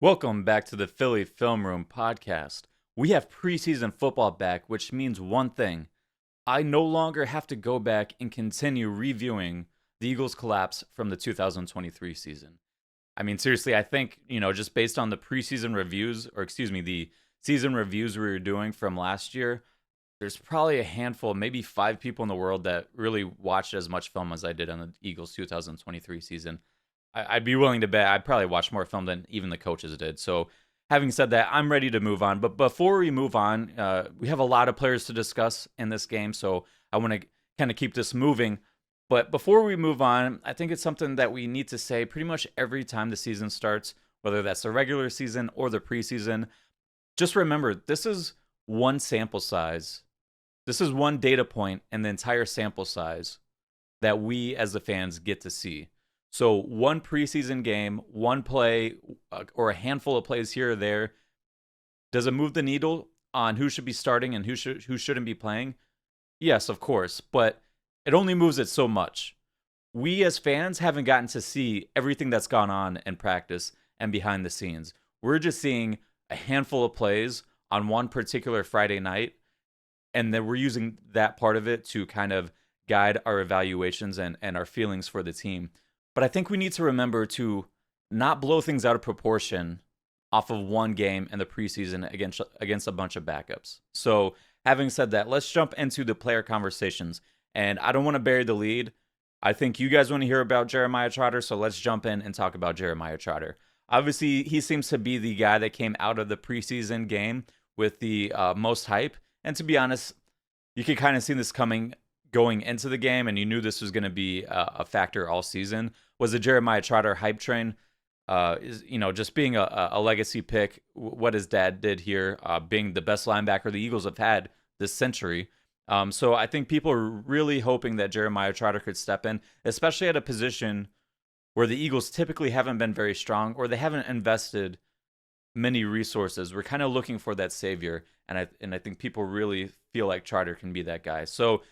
Welcome back to the Philly Film Room podcast. We have preseason football back, which means one thing. I no longer have to go back and continue reviewing the Eagles' collapse from the 2023 season. I mean, seriously, I think, just based on the preseason reviews, or excuse me, the season reviews we were doing from last year, there's probably a handful, maybe 5 people in the world that really watched as much film as I did on the Eagles' 2023 season. I'd be willing to bet I probably watched more film than even the coaches did. So, having said that, I'm ready to move on. But before we move on, we have a lot of players to discuss in this game. So, I want to kind of keep this moving. But before we move on, I think it's something that we need to say pretty much every time the season starts, whether that's the regular season or the preseason. Just remember, this is one sample size. This is one data point in the entire sample size that we as the fans get to see. So one preseason game, one play, or a handful of plays here or there, does it move the needle on who should be starting and who shouldn't be playing? Yes, of course, but it only moves it so much. We as fans haven't gotten to see everything that's gone on in practice and behind the scenes. We're just seeing a handful of plays on one particular Friday night, and then we're using that part of it to kind of guide our evaluations and our feelings for the team. But I think we need to remember to not blow things out of proportion off of one game in the preseason against a bunch of backups. So having said that, let's jump into the player conversations. And I don't want to bury the lead. I think you guys want to hear about Jeremiah Trotter, so let's jump in and talk about Jeremiah Trotter. Obviously, he seems to be the guy that came out of the preseason game with the most hype. And to be honest, you could kind of see this coming going into the game, and you knew this was going to be a factor all season, was the Jeremiah Trotter hype train. Just being a legacy pick, what his dad did here, being the best linebacker the Eagles have had this century. So I think people are really hoping that Jeremiah Trotter could step in, especially at a position where the Eagles typically haven't been very strong, or they haven't invested many resources. We're kind of looking for that savior, and I think people really feel like Trotter can be that guy. So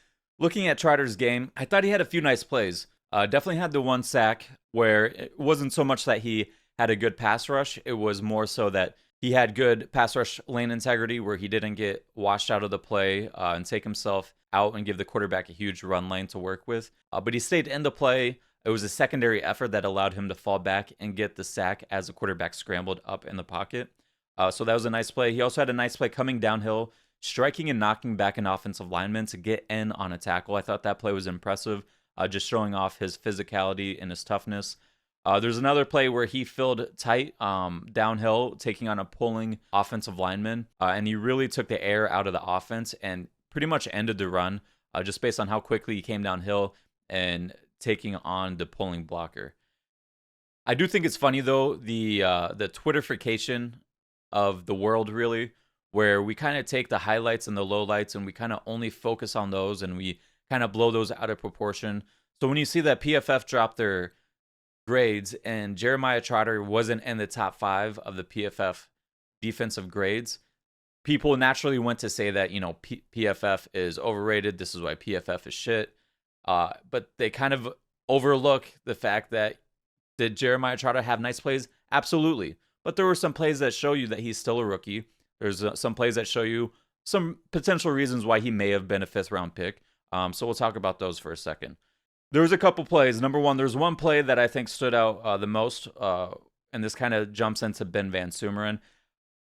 looking at Trotter's game, I thought he had a few nice plays. Definitely had the one sack where it wasn't so much that he had a good pass rush. It was more so that he had good pass rush lane integrity where he didn't get washed out of the play and take himself out and give the quarterback a huge run lane to work with. But he stayed in the play. It was a secondary effort that allowed him to fall back and get the sack as the quarterback scrambled up in the pocket. So that was a nice play. He also had a nice play coming downhill, striking and knocking back an offensive lineman to get in on a tackle. I thought that play was impressive, just showing off his physicality and his toughness. There's another play where he filled tight downhill, taking on a pulling offensive lineman, and he really took the air out of the offense and pretty much ended the run just based on how quickly he came downhill and taking on the pulling blocker. I do think it's funny, though, the Twitterification of the world, really, where we kind of take the highlights and the lowlights and we kind of only focus on those and we kind of blow those out of proportion. So when you see that PFF dropped their grades and Jeremiah Trotter wasn't in the top 5 of the PFF defensive grades, people naturally went to say that, PFF is overrated. This is why PFF is shit. But they kind of overlook the fact that, did Jeremiah Trotter have nice plays? Absolutely. But there were some plays that show you that he's still a rookie. There's some plays that show you some potential reasons why he may have been a 5th-round pick. So we'll talk about those for a second. There was a couple plays. Number one, there's one play that I think stood out the most, and this kind of jumps into Ben Van Sumeren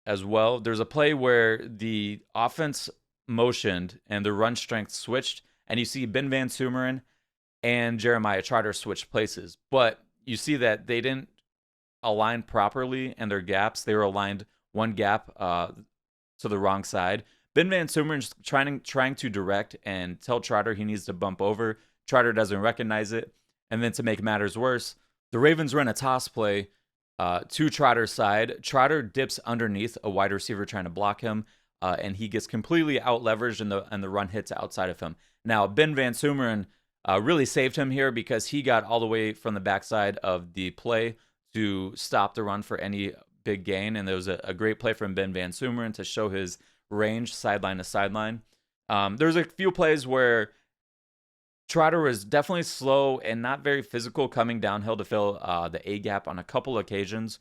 as well. There's a play where the offense motioned and the run strength switched, and you see Ben Van Sumeren and Jeremiah Trotter switch places. But you see that they didn't align properly in their gaps. They were aligned one gap to the wrong side. Ben Van Sumeren's trying to direct and tell Trotter he needs to bump over. Trotter doesn't recognize it. And then to make matters worse, the Ravens run a toss play to Trotter's side. Trotter dips underneath a wide receiver trying to block him, and he gets completely out-leveraged and the run hits outside of him. Now, Ben Van Sumeren really saved him here because he got all the way from the backside of the play to stop the run for any big gain, and there was a great play from Ben Van Sumeren to show his range sideline to sideline. There's a few plays where Trotter was definitely slow and not very physical coming downhill to fill the A gap on a couple occasions.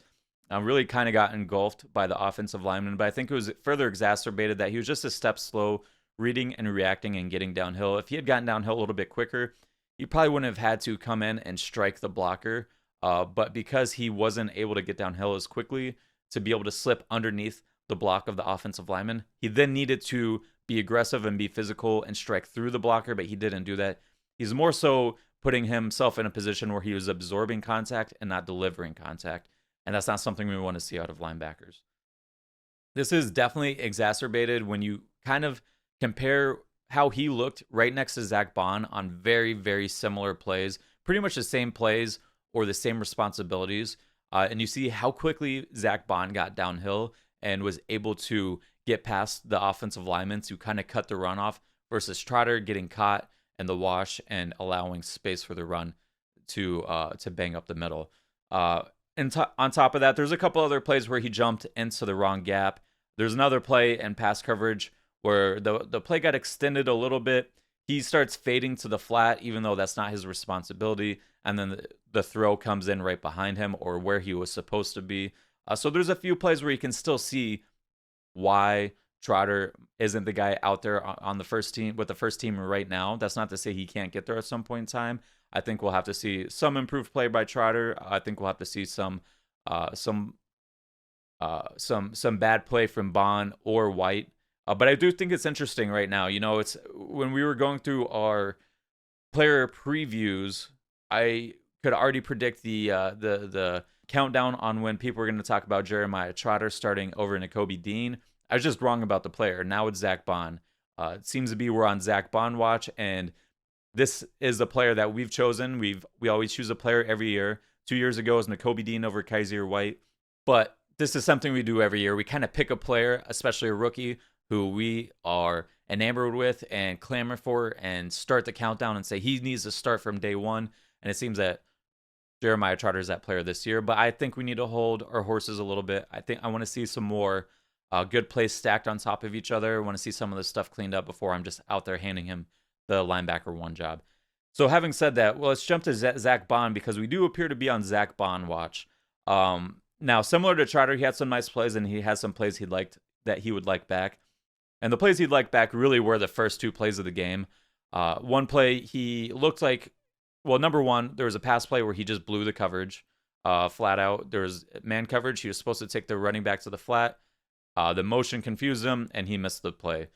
really kind of got engulfed by the offensive lineman. But I think it was further exacerbated that he was just a step slow reading and reacting and getting downhill. If he had gotten downhill a little bit quicker, he probably wouldn't have had to come in and strike the blocker. But because he wasn't able to get downhill as quickly to be able to slip underneath the block of the offensive lineman, he then needed to be aggressive and be physical and strike through the blocker, but he didn't do that. He's more so putting himself in a position where he was absorbing contact and not delivering contact. And that's not something we want to see out of linebackers. This is definitely exacerbated when you kind of compare how he looked right next to Zach Bond on very, very similar plays, pretty much the same plays or the same responsibilities. And you see how quickly Zach Bond got downhill and was able to get past the offensive lineman to kind of cut the run off versus Trotter getting caught in the wash and allowing space for the run to bang up the middle. And on top of that, there's a couple other plays where he jumped into the wrong gap. There's another play in pass coverage where the play got extended a little bit. He starts fading to the flat, even though that's not his responsibility. And then the throw comes in right behind him or where he was supposed to be. So there's a few plays where you can still see why Trotter isn't the guy out there on the first team with the first team right now. That's not to say he can't get there at some point in time. I think we'll have to see some improved play by Trotter. I think we'll have to see some bad play from Bond or White. But I do think it's interesting right now. You know, it's when we were going through our player previews, I could already predict the countdown on when people were going to talk about Jeremiah Trotter starting over Nakobe Dean. I was just wrong about the player. Now it's Zach Bond. It seems to be we're on Zach Bond watch, and this is the player that we've chosen. We always choose a player every year. 2 years ago was Nakobe Dean over Kaiser White, but this is something we do every year. We kind of pick a player, especially a rookie, who we are enamored with and clamor for and start the countdown and say he needs to start from day one. And it seems that Jeremiah Trotter is that player this year. But I think we need to hold our horses a little bit. I want to see some more good plays stacked on top of each other. I want to see some of this stuff cleaned up before I'm just out there handing him the linebacker one job. So having said that, well, let's jump to Zach Bond because we do appear to be on Zach Bond watch. Now, similar to Trotter, he had some nice plays and he has some plays that he would like back. And the plays he'd like back really were the first two plays of the game. One play, he looked like, well, number one, there was a pass play where he just blew the coverage flat out. There was man coverage. He was supposed to take the running back to the flat. The motion confused him, and he missed the play.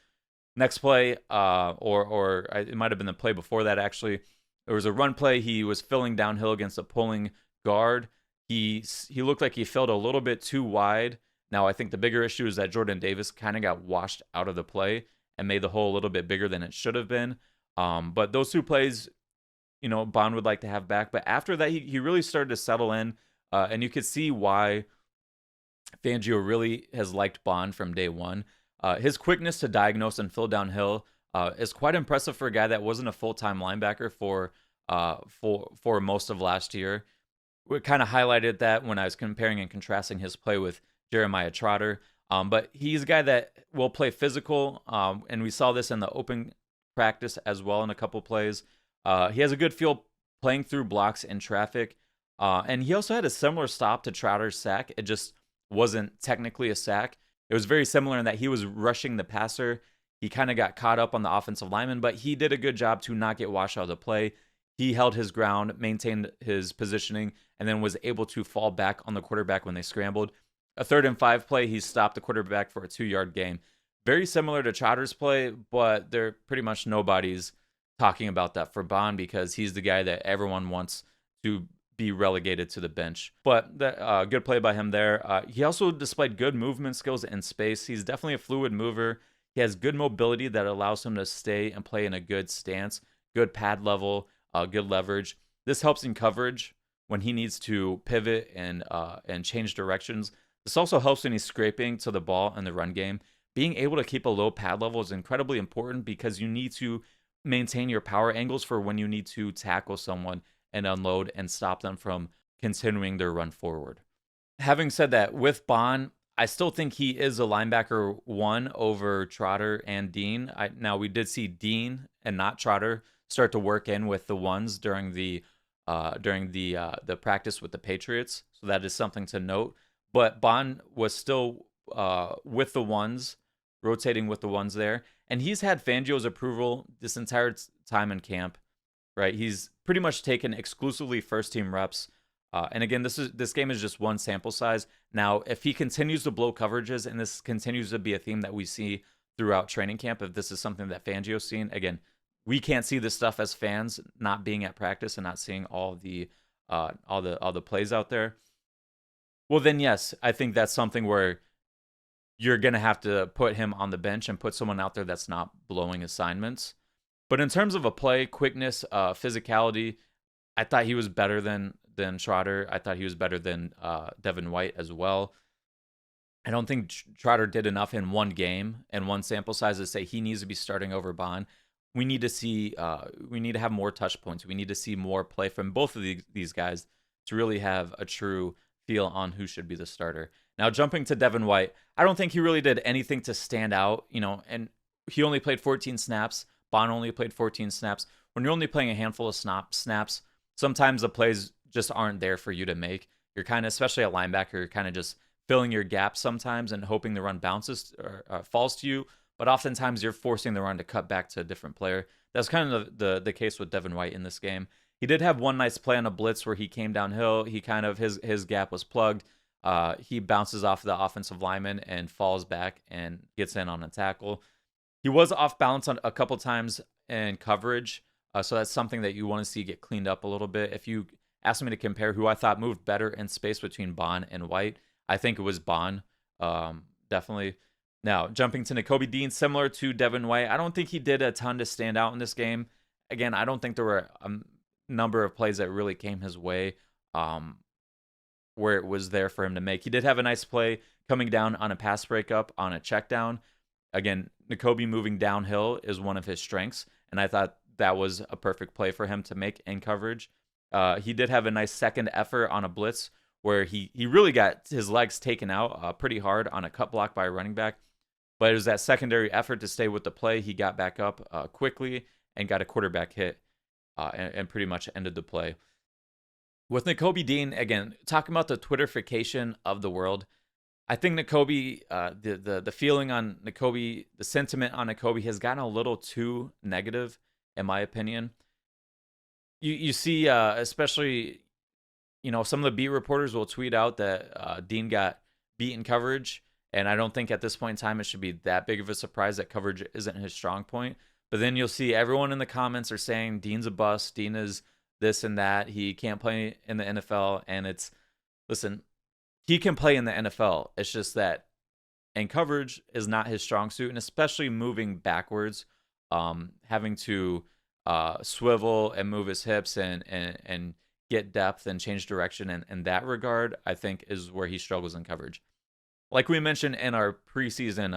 Next play, or it might have been the play before that, actually. There was a run play. He was filling downhill against a pulling guard. He looked like he filled a little bit too wide. Now, I think the bigger issue is that Jordan Davis kind of got washed out of the play and made the hole a little bit bigger than it should have been. But those two plays, you know, Bond would like to have back. But after that, he really started to settle in. And you could see why Fangio really has liked Bond from day one. His quickness to diagnose and fill downhill is quite impressive for a guy that wasn't a full-time linebacker for most of last year. We kind of highlighted that when I was comparing and contrasting his play with Jeremiah Trotter. But he's a guy that will play physical, and we saw this in the open practice as well in a couple plays. He has a good feel playing through blocks in traffic. And he also had a similar stop to Trotter's sack. It just wasn't technically a sack. It was very similar in that he was rushing the passer. He kind of got caught up on the offensive lineman, but he did a good job to not get washed out of the play. He held his ground, maintained his positioning, and then was able to fall back on the quarterback when they scrambled. A 3rd and 5 play, he stopped the quarterback for a 2-yard gain. Very similar to Trotter's play, but they're pretty much nobody's talking about that for Bond because he's the guy that everyone wants to be relegated to the bench. But good play by him there. He also displayed good movement skills in space. He's definitely a fluid mover. He has good mobility that allows him to stay and play in a good stance, good pad level, good leverage. This helps in coverage when he needs to pivot and change directions. This also helps when he's scraping to the ball in the run game. Being able to keep a low pad level is incredibly important because you need to maintain your power angles for when you need to tackle someone and unload and stop them from continuing their run forward. Having said that, with Bond, I still think he is a linebacker 1 over Trotter and Dean. Now, we did see Dean and not Trotter start to work in with the ones during the practice with the Patriots, so that is something to note. but Bond was still with the ones, rotating with the ones there. And he's had Fangio's approval this entire time in camp, right? He's pretty much taken exclusively first team reps. And again, this game is just one sample size. Now, if he continues to blow coverages, and this continues to be a theme that we see throughout training camp, if this is something that Fangio's seen, again, we can't see this stuff as fans, not being at practice and not seeing all the plays out there. Well, then yes, I think that's something where you're gonna have to put him on the bench and put someone out there that's not blowing assignments. But in terms of a play, quickness, physicality, I thought he was better than Trotter. I thought he was better than Devin White as well. I don't think Trotter did enough in one game and one sample size to say he needs to be starting over Bond. We need to see, we need to have more touch points. We need to see more play from both of these guys to really have a true feel on who should be the starter. Now, jumping to Devin White, I don't think he really did anything to stand out, and he only played 14 snaps. Bond only played 14 snaps. When you're only playing a handful of snaps, sometimes the plays just aren't there for you to make. You're kind of, especially at linebacker, you're kind of just filling your gaps sometimes and hoping the run bounces or falls to you. But oftentimes you're forcing the run to cut back to a different player. That's kind of the case with Devin White in this game. He did have one nice play on a blitz where he came downhill. He kind of, his gap was plugged. He bounces off the offensive lineman and falls back and gets in on a tackle. He was off balance on a couple times in coverage. So that's something that you want to see get cleaned up a little bit. If you asked me to compare who I thought moved better in space between Bond and White, I think it was Bond, definitely. Now, jumping to Nakobe Dean, similar to Devin White, I don't think he did a ton to stand out in this game. Again, I don't think there were a number of plays that really came his way where it was there for him to make. He did have a nice play coming down on a pass breakup on a check down. Again, Nakobe moving downhill is one of his strengths, and I thought that was a perfect play for him to make in coverage. He did have a nice second effort on a blitz where he really got his legs taken out pretty hard on a cut block by a running back. But it was that secondary effort to stay with the play. He got back up quickly and got a quarterback hit and pretty much ended the play. With Nakobe Dean, again, talking about the Twitterification of the world, I think Nakobe, the feeling on Nakobe, the sentiment on Nakobe has gotten a little too negative, in my opinion. You see, especially, some of the beat reporters will tweet out that Dean got beat in coverage, and I don't think at this point in time it should be that big of a surprise that coverage isn't his strong point. But then you'll see everyone in the comments are saying Dean's a bust, Dean is this and that, he can't play in the NFL, and listen, he can play in the NFL. It's just that, and coverage is not his strong suit, and especially moving backwards, having to swivel and move his hips and get depth and change direction. And in that regard, I think is where he struggles in coverage. Like we mentioned in our preseason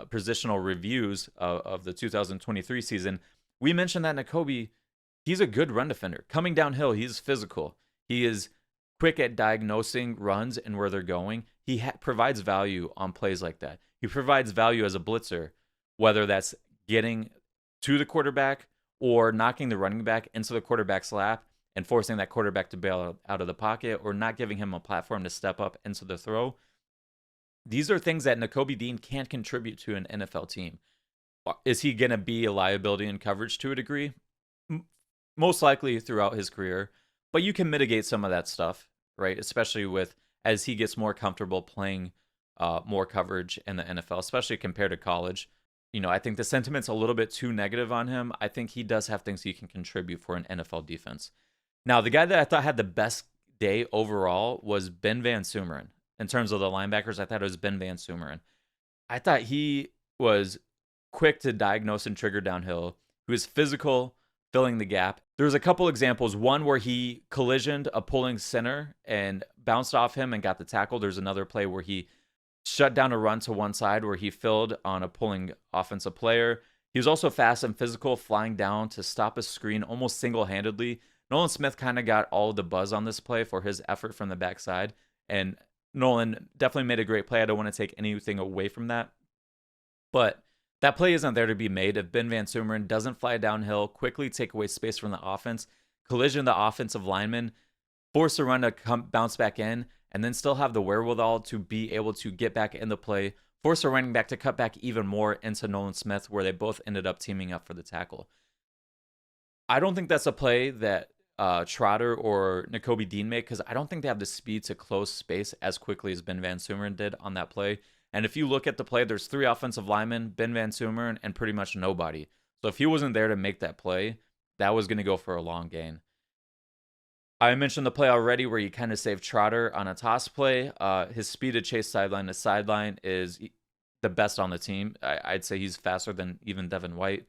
positional reviews of the 2023 season, we mentioned that Nakobe, he's a good run defender. Coming downhill, he's physical. He is quick at diagnosing runs and where they're going. He provides value on plays like that. He provides value as a blitzer, whether that's getting to the quarterback or knocking the running back into the quarterback's lap and forcing that quarterback to bail out of the pocket, or not giving him a platform to step up into the throw. These are things that Nakobe Dean can't contribute to an NFL team. Is he going to be a liability in coverage to a degree? Most likely throughout his career, but you can mitigate some of that stuff, right? Especially as he gets more comfortable playing more coverage in the NFL, especially compared to college. I think the sentiment's a little bit too negative on him. I think he does have things he can contribute for an NFL defense. Now, the guy that I thought had the best day overall was Ben Van Sumeren. In terms of the linebackers, I thought it was Ben Van Sumeren. I thought he was quick to diagnose and trigger downhill. He was physical, filling the gap. There's a couple examples. One where he collisioned a pulling center and bounced off him and got the tackle. There's another play where he shut down a run to one side where he filled on a pulling offensive player. He was also fast and physical, flying down to stop a screen almost single-handedly. Nolan Smith kind of got all of the buzz on this play for his effort from the backside, and Nolan definitely made a great play. I don't want to take anything away from that, but that play isn't there to be made if Ben Van Sumeren doesn't fly downhill, quickly take away space from the offense, collision the offensive lineman, force the run to bounce back in, and then still have the wherewithal to be able to get back in the play, force a running back to cut back even more into Nolan Smith, where they both ended up teaming up for the tackle. I don't think that's a play that Trotter or Nakobe Dean make, because I don't think they have the speed to close space as quickly as Ben Van Sumeren did on that play. And if you look at the play, there's 3 offensive linemen, Ben Van Sumeren, and pretty much nobody. So if he wasn't there to make that play, that was going to go for a long gain. I mentioned the play already where he kind of saved Trotter on a toss play. His speed to chase sideline to sideline is the best on the team. I'd say he's faster than even Devin White.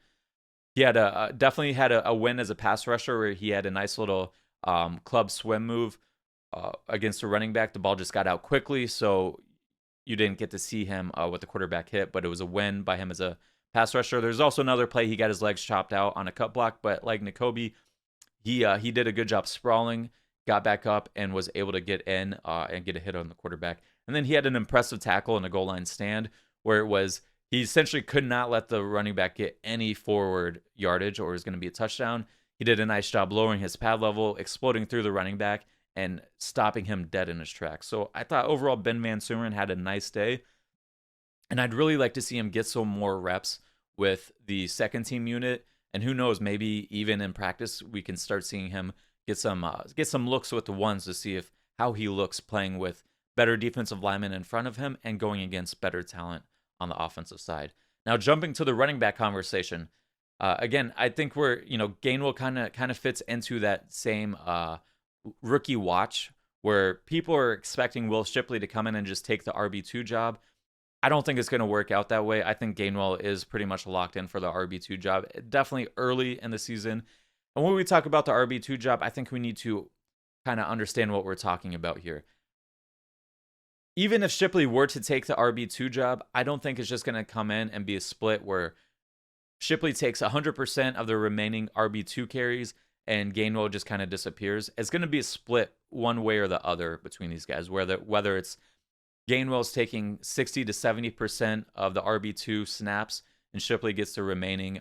He had definitely had a win as a pass rusher where he had a nice little club swim move against a running back. The ball just got out quickly, so you didn't get to see him with the quarterback hit, but it was a win by him as a pass rusher. There's also another play he got his legs chopped out on a cut block, but like Nakobe, he did a good job sprawling, got back up, and was able to get in and get a hit on the quarterback. And then he had an impressive tackle in a goal line stand where it was he essentially could not let the running back get any forward yardage or it was going to be a touchdown. He did a nice job lowering his pad level, exploding through the running back, and stopping him dead in his tracks. So I thought overall Ben Van Sumeren had a nice day. And I'd really like to see him get some more reps with the second team unit. And who knows, maybe even in practice, we can start seeing him get some looks with the ones to see if how he looks playing with better defensive linemen in front of him and going against better talent on the offensive side. Now, jumping to the running back conversation, again, I think Gainwell kind of fits into that same rookie watch where people are expecting Will Shipley to come in and just take the RB2 job. I don't think it's going to work out that way. I think Gainwell is pretty much locked in for the RB2 job, definitely early in the season. And when we talk about the RB2 job, I think we need to kind of understand what we're talking about here. Even if Shipley were to take the RB2 job, I don't think it's just going to come in and be a split where Shipley takes 100% of the remaining RB2 carries and Gainwell just kind of disappears. It's going to be a split one way or the other between these guys, whether it's Gainwell's taking 60 to 70% of the RB2 snaps and Shipley gets the remaining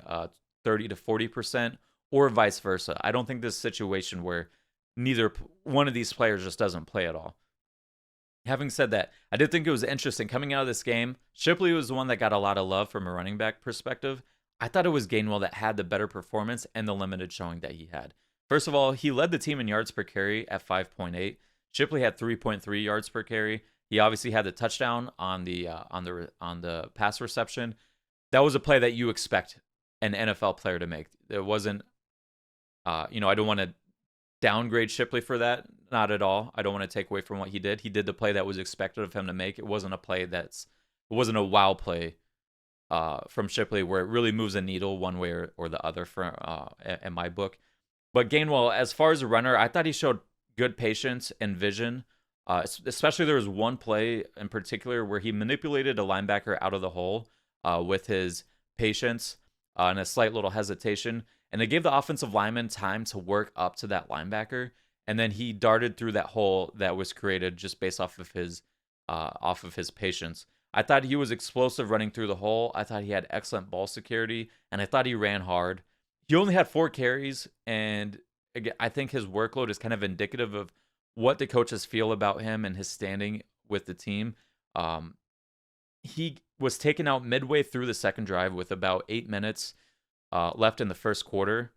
30 to 40%, or vice versa. I don't think this situation where neither one of these players just doesn't play at all. Having said that, I did think it was interesting coming out of this game. Shipley was the one that got a lot of love from a running back perspective. I thought it was Gainwell that had the better performance and the limited showing that he had. First of all, he led the team in yards per carry at 5.8. Shipley had 3.3 yards per carry. He obviously had the touchdown on the pass reception. That was a play that you expect an NFL player to make. It wasn't, I don't want to downgrade Shipley for that. Not at all. I don't want to take away from what he did. He did the play that was expected of him to make. It wasn't a wasn't a wow play from Shipley where it really moves a needle one way or the other in my book. But Gainwell, as far as a runner, I thought he showed good patience and vision. Especially there was one play in particular where he manipulated a linebacker out of the hole with his patience and a slight little hesitation. And it gave the offensive lineman time to work up to that linebacker. And then he darted through that hole that was created just based off of his patience. I thought he was explosive running through the hole. I thought he had excellent ball security. And I thought he ran hard. He only had 4 carries. And again, I think his workload is kind of indicative of what the coaches feel about him and his standing with the team. He was taken out midway through the second drive with about 8 minutes left in the first quarter.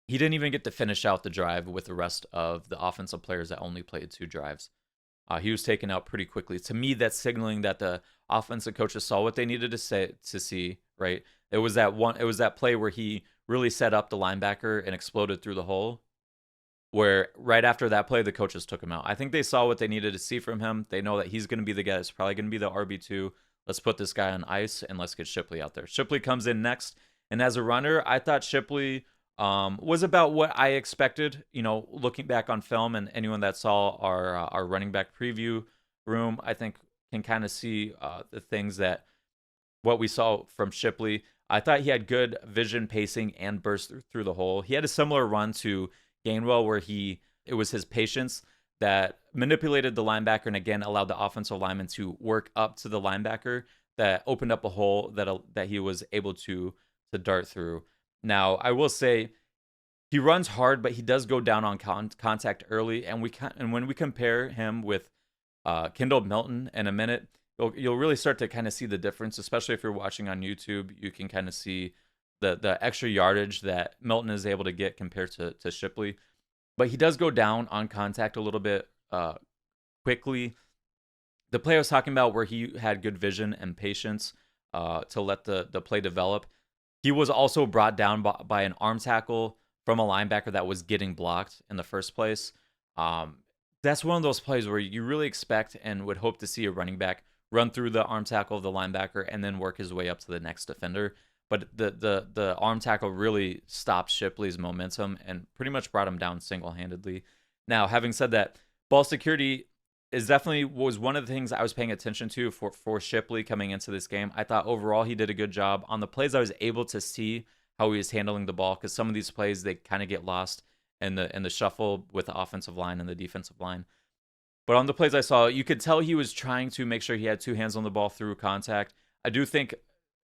He didn't even get to finish out the drive with the rest of the offensive players that only played 2 drives. He was taken out pretty quickly. To me, that's signaling that the offensive coaches saw what they needed to see. Right? It was that play where he really set up the linebacker and exploded through the hole. Where right after that play, the coaches took him out. I think they saw what they needed to see from him. They know that he's going to be the guy that's probably going to be the RB2. Let's put this guy on ice and let's get Shipley out there. Shipley comes in next. And as a runner, I thought Shipley was about what I expected. Looking back on film, and anyone that saw our running back preview room, I think can kind of see the things what we saw from Shipley. I thought he had good vision, pacing, and burst through the hole. He had a similar run to Gainwell where it was his patience that manipulated the linebacker and again allowed the offensive lineman to work up to the linebacker that opened up a hole that he was able to dart through. Now, I will say he runs hard, but he does go down on contact early, and when we compare him with Kendall Milton in a minute, you'll really start to kind of see the difference, especially if you're watching on YouTube. You can kind of see the extra yardage that Milton is able to get compared to Shipley. But he does go down on contact a little bit quickly. The play I was talking about where he had good vision and patience to let the play develop, he was also brought down by an arm tackle from a linebacker that was getting blocked in the first place. That's one of those plays where you really expect and would hope to see a running back run through the arm tackle of the linebacker and then work his way up to the next defender. But the arm tackle really stopped Shipley's momentum and pretty much brought him down single-handedly. Now, having said that, ball security was one of the things I was paying attention to for Shipley coming into this game. I thought overall he did a good job. On the plays I was able to see how he was handling the ball, because some of these plays they kind of get lost in the shuffle with the offensive line and the defensive line. But on the plays I saw, you could tell he was trying to make sure he had two hands on the ball through contact. I do think,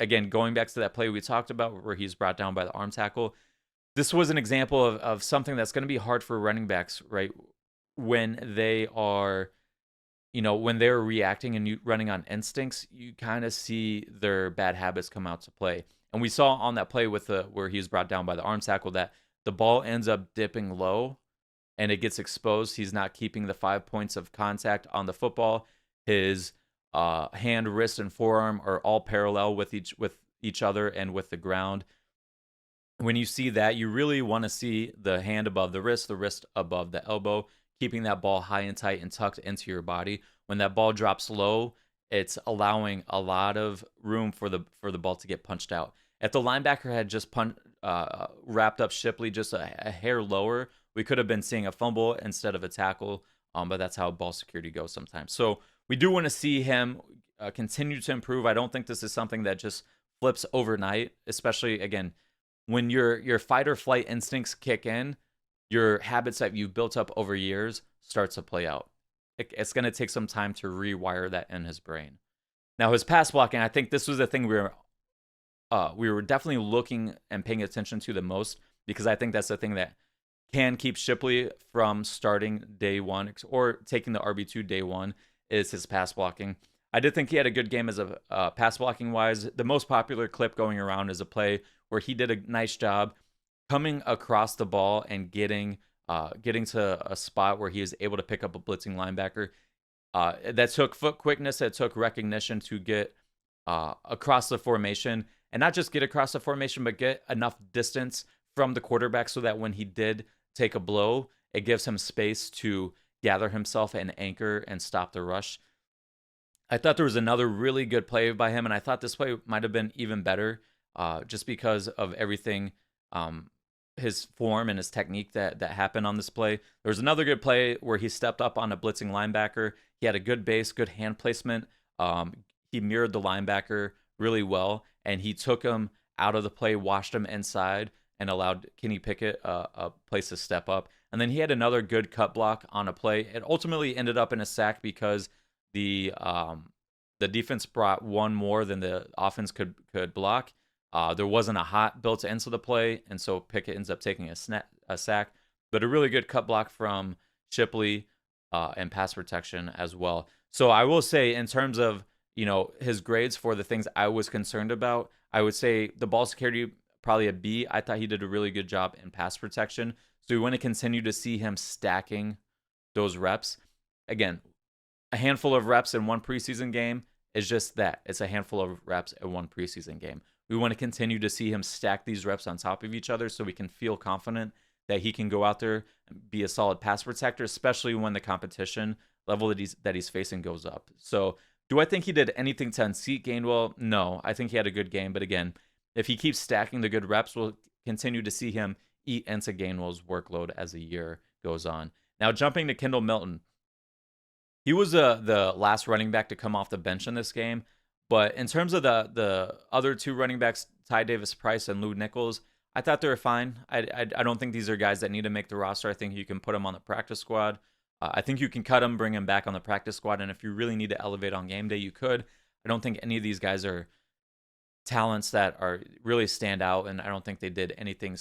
again, going back to that play we talked about where he's brought down by the arm tackle, this was an example of something that's going to be hard for running backs, right? When they are, when they're reacting and running on instincts, you kind of see their bad habits come out to play. And we saw on that play where he was brought down by the arm tackle that the ball ends up dipping low and it gets exposed. He's not keeping the 5 points of contact on the football. His hand, wrist, and forearm are all parallel with each other and with the ground. When you see that, you really want to see the hand above the wrist above the elbow, keeping that ball high and tight and tucked into your body. When that ball drops low, it's allowing a lot of room for the ball to get punched out. If the linebacker had just wrapped up Shipley just a hair lower, we could have been seeing a fumble instead of a tackle. But that's how ball security goes sometimes. So we do want to see him continue to improve. I don't think this is something that just flips overnight, especially, again, when your fight or flight instincts kick in, your habits that you've built up over years starts to play out. It's going to take some time to rewire that in his brain. Now, his pass blocking, I think this was the thing we were definitely looking and paying attention to the most, because I think that's the thing that can keep Shipley from starting day one or taking the RB2 day one is his pass blocking. I did think he had a good game as a pass blocking wise. The most popular clip going around is a play where he did a nice job coming across the ball and getting to a spot where he is able to pick up a blitzing linebacker. That took foot quickness, that took recognition to get across the formation, and not just get across the formation, but get enough distance from the quarterback so that when he did take a blow, it gives him space to gather himself and anchor and stop the rush. I thought there was another really good play by him, and I thought this play might have been even better just because of everything, his form and his technique that happened on this play. There was another good play where he stepped up on a blitzing linebacker. He had a good base, good hand placement. He mirrored the linebacker really well, and he took him out of the play, washed him inside, and allowed Kenny Pickett a place to step up. And then he had another good cut block on a play. It ultimately ended up in a sack because the defense brought one more than the offense could block. There wasn't a hot built into the play, and so Pickett ends up taking a sack. But a really good cut block from Shipley and pass protection as well. So I will say, in terms of his grades for the things I was concerned about, I would say the ball security, probably a B. I thought he did a really good job in pass protection. So we want to continue to see him stacking those reps. Again, a handful of reps in one preseason game is just that. It's a handful of reps in one preseason game. We want to continue to see him stack these reps on top of each other so we can feel confident that he can go out there and be a solid pass protector, especially when the competition level that he's facing goes up. So do I think he did anything to unseat Gainwell? No, I think he had a good game. But again, if he keeps stacking the good reps, we'll continue to see him eat into Gainwell's workload as the year goes on. Now, jumping to Kendall Milton. He was the last running back to come off the bench in this game. But in terms of the other two running backs, Ty Davis-Price and Lou Nichols, I thought they were fine. I don't think these are guys that need to make the roster. I think you can put them on the practice squad. I think you can cut them, bring them back on the practice squad. And if you really need to elevate on game day, you could. I don't think any of these guys are talents that are really stand out, and I don't think they did anything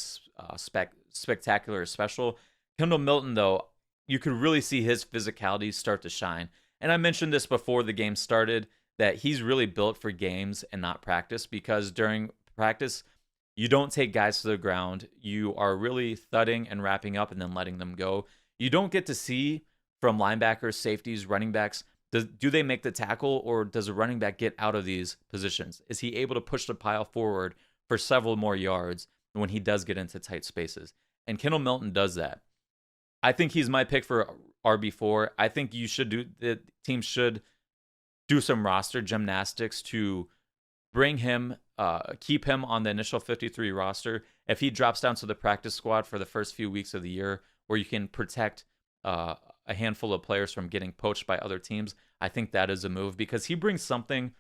spectacular or special. Kendall Milton, though, you could really see his physicality start to shine. And I mentioned this before the game started, that he's really built for games and not practice, because during practice, you don't take guys to the ground. You are really thudding and wrapping up and then letting them go. You don't get to see from linebackers, safeties, running backs, do they make the tackle, or does a running back get out of these positions? Is he able to push the pile forward for several more yards when he does get into tight spaces? And Kendall Milton does that. I think he's my pick for RB4. I think the team should do some roster gymnastics to bring him, keep him on the initial 53 roster. If he drops down to the practice squad for the first few weeks of the year, where you can protect a handful of players from getting poached by other teams, I think that is a move, because he brings something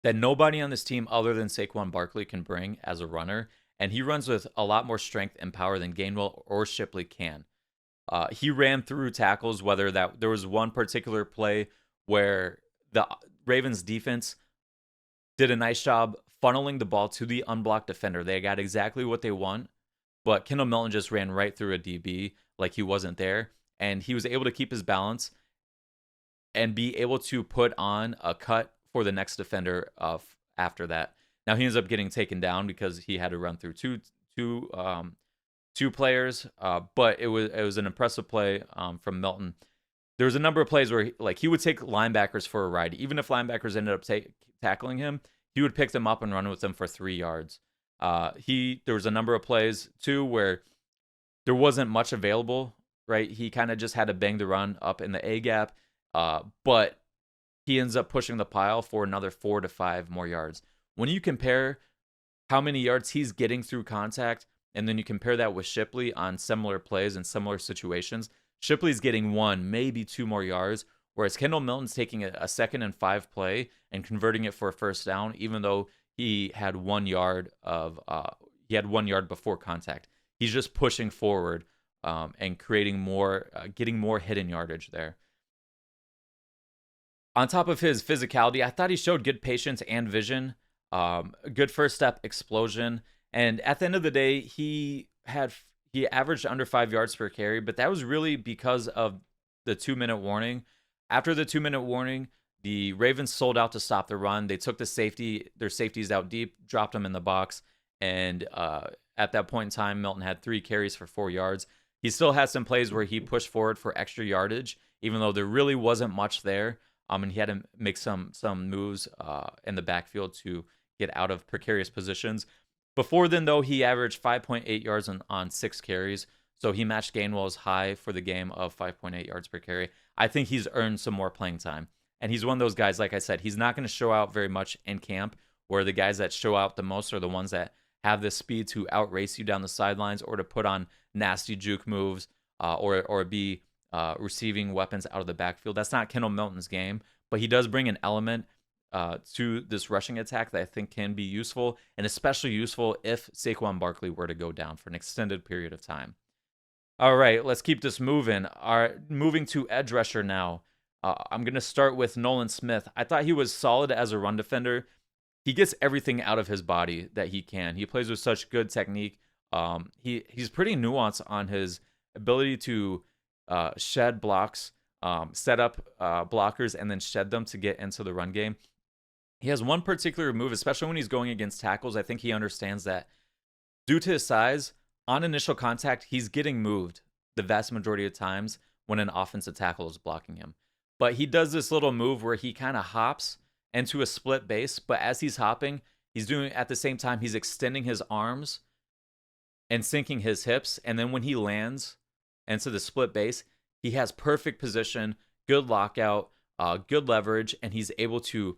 that nobody on this team other than Saquon Barkley can bring as a runner, and he runs with a lot more strength and power than Gainwell or Shipley can. He ran through tackles, whether that there was one particular play where the Ravens defense did a nice job funneling the ball to the unblocked defender. They got exactly what they want, but Kendall Milton just ran right through a DB like he wasn't there, and he was able to keep his balance and be able to put on a cut for the next defender after that. Now he ends up getting taken down because he had to run through two players, but it was an impressive play from Milton. There was a number of plays where he would take linebackers for a ride. Even if linebackers ended up tackling him, he would pick them up and run with them for 3 yards. There was a number of plays too where there wasn't much available, right? He kind of just had to bang the run up in the A gap, but he ends up pushing the pile for another 4 to 5 more yards. When you compare how many yards he's getting through contact, and then you compare that with Shipley on similar plays and similar situations, Shipley's getting 1, maybe 2 more yards, whereas Kendall Milton's taking a 2nd and 5 play and converting it for a first down, even though he had 1 yard before contact. He's just pushing forward and creating more, getting more hidden yardage there. On top of his physicality, I thought he showed good patience and vision, good first step explosion, and at the end of the day, he averaged under 5 yards per carry, but that was really because of the 2-minute warning. After the 2-minute warning, the Ravens sold out to stop the run. They took their safeties out deep, dropped them in the box, and at that point in time, Milton had 3 carries for 4 yards. He still had some plays where he pushed forward for extra yardage, even though there really wasn't much there. And he had to make some moves in the backfield to get out of precarious positions. Before then, though, he averaged 5.8 yards on 6 carries. So he matched Gainwell's high for the game of 5.8 yards per carry. I think he's earned some more playing time. And he's one of those guys, like I said, he's not going to show out very much in camp, where the guys that show out the most are the ones that have the speed to outrace you down the sidelines or to put on nasty juke moves or be receiving weapons out of the backfield. That's not Kendall Milton's game, but he does bring an element to this rushing attack that I think can be useful, and especially useful if Saquon Barkley were to go down for an extended period of time. All right, let's keep this moving. Moving to edge rusher now. I'm going to start with Nolan Smith. I thought he was solid as a run defender. He gets everything out of his body that he can. He plays with such good technique. He's pretty nuanced on his ability to shed blocks, set up blockers, and then shed them to get into the run game. He has one particular move, especially when he's going against tackles. I think he understands that due to his size, on initial contact, he's getting moved the vast majority of times when an offensive tackle is blocking him. But he does this little move where he kind of hops into a split base, but as he's hopping, he's doing at the same time, he's extending his arms and sinking his hips. And then when he lands into the split base, he has perfect position, good lockout, good leverage, and he's able to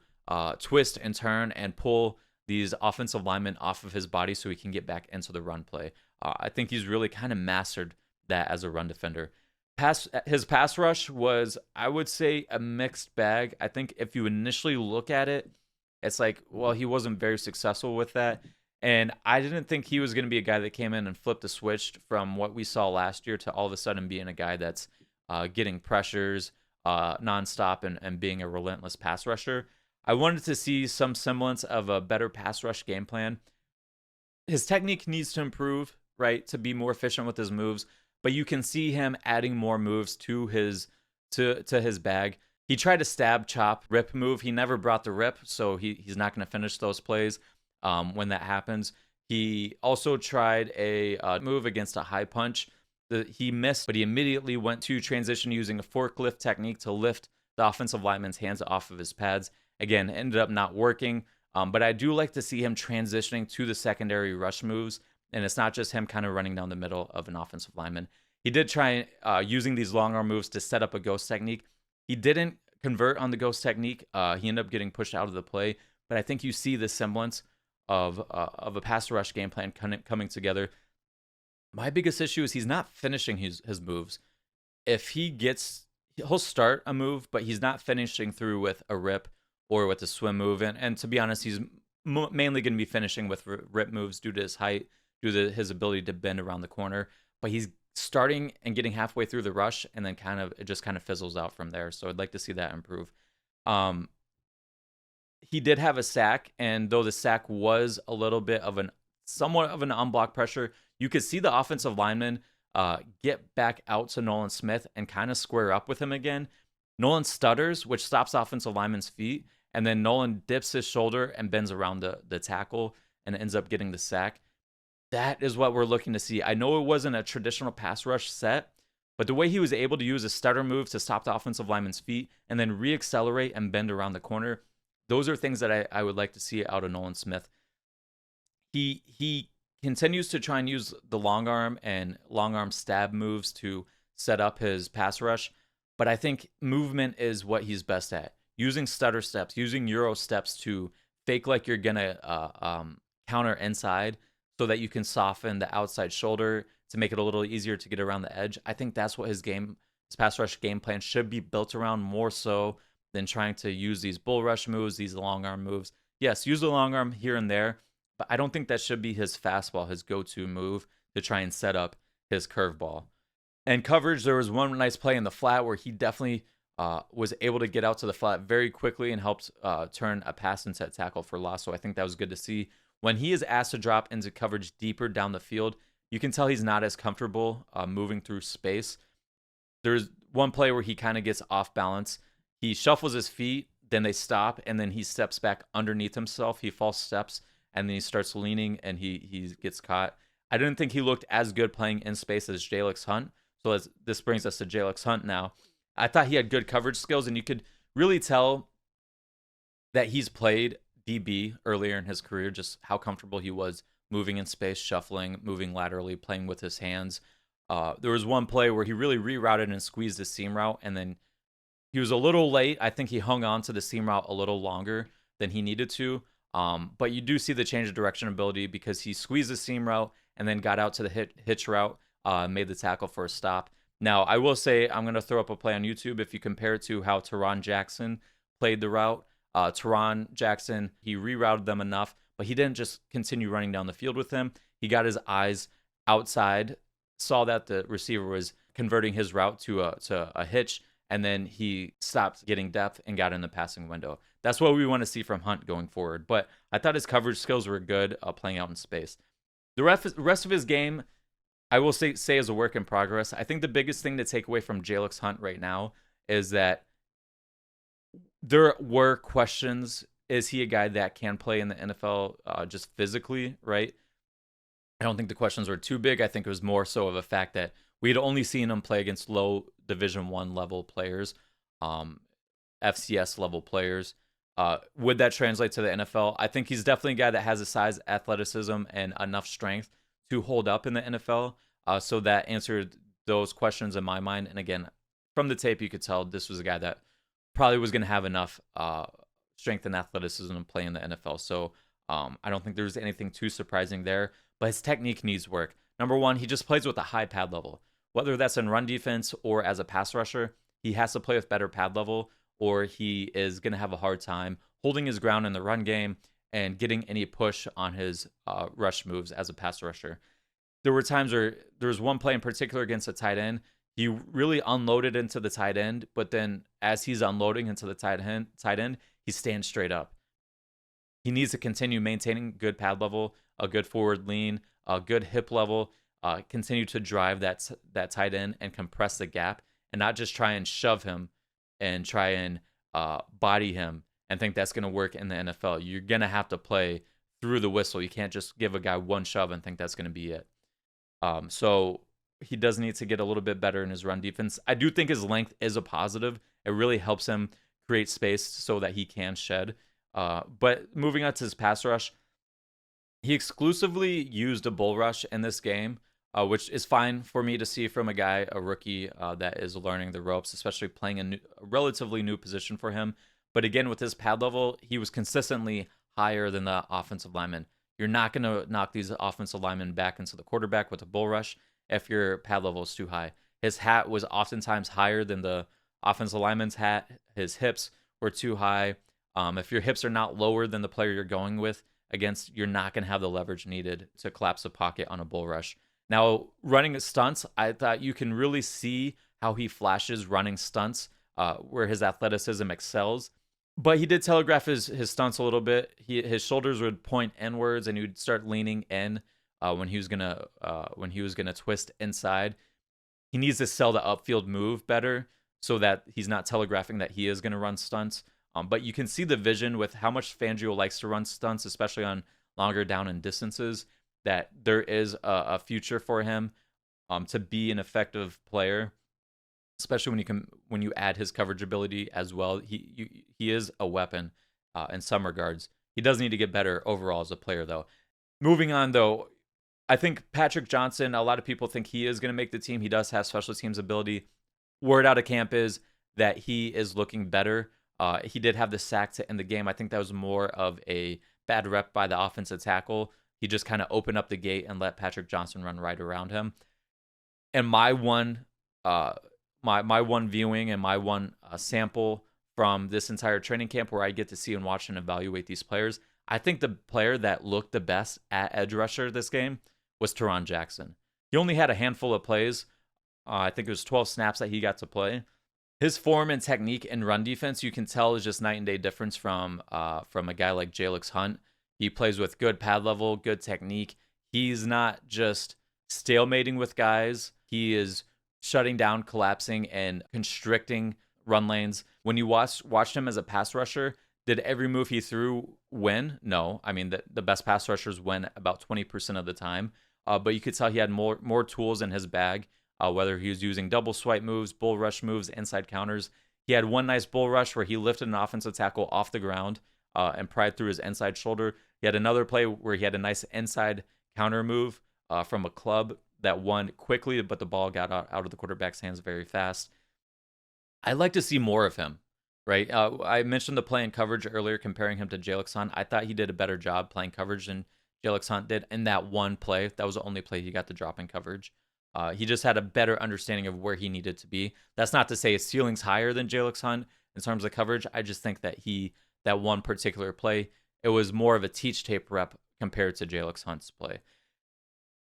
twist and turn and pull these offensive linemen off of his body so he can get back into the run play. I think he's really kind of mastered that as a run defender. His pass rush was, I would say, a mixed bag. I think if you initially look at it, it's like, well, he wasn't very successful with that. And I didn't think he was going to be a guy that came in and flipped the switch from what we saw last year to all of a sudden being a guy that's getting pressures nonstop and being a relentless pass rusher. I wanted to see some semblance of a better pass rush game plan. His technique needs to improve, right, to be more efficient with his moves, but you can see him adding more moves to to his bag. He tried to stab, chop, rip move. He never brought the rip, so he's not going to finish those plays when that happens. He also tried a move against a high punch. He missed, but he immediately went to transition using a forklift technique to lift the offensive lineman's hands off of his pads. Again, ended up not working, but I do like to see him transitioning to the secondary rush moves, and it's not just him kind of running down the middle of an offensive lineman. He did try using these long arm moves to set up a ghost technique. He didn't convert on the ghost technique. He ended up getting pushed out of the play, but I think you see the semblance of a pass rush game plan coming together. My biggest issue is he's not finishing his moves. If he'll start a move, but he's not finishing through with a rip or with a swim move. And to be honest, he's mainly going to be finishing with rip moves due to his height, due to his ability to bend around the corner. But he's starting and getting halfway through the rush, and then it just kind of fizzles out from there. So I'd like to see that improve. He did have a sack, and though the sack was a little bit of somewhat of an unblocked pressure, you could see the offensive lineman get back out to Nolan Smith and kind of square up with him again. Nolan stutters, which stops offensive lineman's feet, and then Nolan dips his shoulder and bends around the tackle and ends up getting the sack. That is what we're looking to see. I know it wasn't a traditional pass rush set, but the way he was able to use a stutter move to stop the offensive lineman's feet and then re-accelerate and bend around the corner, those are things that I would like to see out of Nolan Smith. He continues to try and use the long arm and long arm stab moves to set up his pass rush, but I think movement is what he's best at. Using stutter steps, using Euro steps to fake like you're going to counter inside so that you can soften the outside shoulder to make it a little easier to get around the edge. I think that's what his pass rush game plan should be built around, more so than trying to use these bull rush moves, these long arm moves. Yes, use the long arm here and there, but I don't think that should be his fastball, his go-to move to try and set up his curveball. And coverage, there was one nice play in the flat where he definitely was able to get out to the flat very quickly and helped turn a pass and set tackle for loss. So I think that was good to see. When he is asked to drop into coverage deeper down the field, you can tell he's not as comfortable moving through space. There's one play where he kind of gets off balance. He shuffles his feet, then they stop, and then he steps back underneath himself. He false steps, and then he starts leaning, and he gets caught. I didn't think he looked as good playing in space as Jalix Hunt. So this brings us to Jalix Hunt now. I thought he had good coverage skills, and you could really tell that he's played DB earlier in his career, just how comfortable he was moving in space, shuffling, moving laterally, playing with his hands. There was one play where he really rerouted and squeezed the seam route, and then he was a little late. I think he hung on to the seam route a little longer than he needed to. But you do see the change of direction ability because he squeezed the seam route and then got out to the hitch route, made the tackle for a stop. Now, I will say I'm going to throw up a play on YouTube. If you compare it to how Teron Jackson played the route, Teron Jackson, he rerouted them enough, but he didn't just continue running down the field with them. He got his eyes outside, saw that the receiver was converting his route to a hitch, and then he stopped getting depth and got in the passing window. That's what we want to see from Hunt going forward. But I thought his coverage skills were good playing out in space. The rest of his game, I will say is a work in progress. I think the biggest thing to take away from Jalix Hunt right now is that there were questions. Is he a guy that can play in the NFL just physically, right? I don't think the questions were too big. I think it was more so of a fact that we had only seen him play against low Division I level players, FCS level players. Would that translate to the NFL? I think he's definitely a guy that has the size, athleticism, and enough strength to hold up in the NFL. So that answered those questions in my mind. And again, from the tape, you could tell this was a guy that probably was going to have enough strength and athleticism to play in the NFL. So I don't think there's anything too surprising there. But his technique needs work. Number one, he just plays with a high pad level. Whether that's in run defense or as a pass rusher, he has to play with better pad level, or he is going to have a hard time holding his ground in the run game and getting any push on his rush moves as a pass rusher. There were times where there was one play in particular against a tight end. He really unloaded into the tight end, but then as he's unloading into the tight end, he stands straight up. He needs to continue maintaining good pad level, a good forward lean, a good hip level, continue to drive that tight end and compress the gap, and not just try and shove him and try and body him and think that's going to work in the NFL. You're going to have to play through the whistle. You can't just give a guy one shove and think that's going to be it. So he does need to get a little bit better in his run defense. I do think his length is a positive. It really helps him create space so that he can shed. But moving on to his pass rush, he exclusively used a bull rush in this game, which is fine for me to see from a rookie that is learning the ropes, especially playing a relatively new position for him. But again, with his pad level, he was consistently higher than the offensive lineman. You're not going to knock these offensive linemen back into the quarterback with a bull rush if your pad level is too high. His hat was oftentimes higher than the offensive lineman's hat. His hips were too high. If your hips are not lower than the player you're going with against, you're not going to have the leverage needed to collapse the pocket on a bull rush. Now, running stunts, I thought you can really see how he flashes running stunts, where his athleticism excels. But he did telegraph his stunts a little bit. His shoulders would point inwards, and he would start leaning in when he was gonna twist inside. He needs to sell the upfield move better so that he's not telegraphing that he is gonna run stunts. But you can see the vision with how much Fangio likes to run stunts, especially on longer down and distances, that there is a future for him to be an effective player, especially when you add his coverage ability as well. He is a weapon in some regards. He does need to get better overall as a player, though. Moving on, though, I think Patrick Johnson, a lot of people think he is going to make the team. He does have special teams ability. Word out of camp is that he is looking better. He did have the sack to end the game. I think that was more of a bad rep by the offensive tackle. He just kind of opened up the gate and let Patrick Johnson run right around him. And my one viewing and my one sample from this entire training camp where I get to see and watch and evaluate these players, I think the player that looked the best at edge rusher this game was Teron Jackson. He only had a handful of plays. I think it was 12 snaps that he got to play. His form and technique in run defense, you can tell, is just night and day difference from a guy like Jalix Hunt. He plays with good pad level, good technique. He's not just stalemating with guys. He is shutting down, collapsing, and constricting run lanes. When you watched him as a pass rusher, did every move he threw win? No. I mean, the best pass rushers win about 20% of the time. But you could tell he had more tools in his bag, whether he was using double swipe moves, bull rush moves, inside counters. He had one nice bull rush where he lifted an offensive tackle off the ground and pried through his inside shoulder. He had another play where he had a nice inside counter move from a club that won quickly, but the ball got out of the quarterback's hands very fast. I'd like to see more of him, right? I mentioned the play in coverage earlier, comparing him to Jalix Hunt. I thought he did a better job playing coverage than Jalix Hunt did in that one play. That was the only play he got to drop in coverage. He just had a better understanding of where he needed to be. That's not to say his ceiling's higher than Jalix Hunt in terms of coverage. I just think that that one particular play, it was more of a teach tape rep compared to Jalix Hunt's play.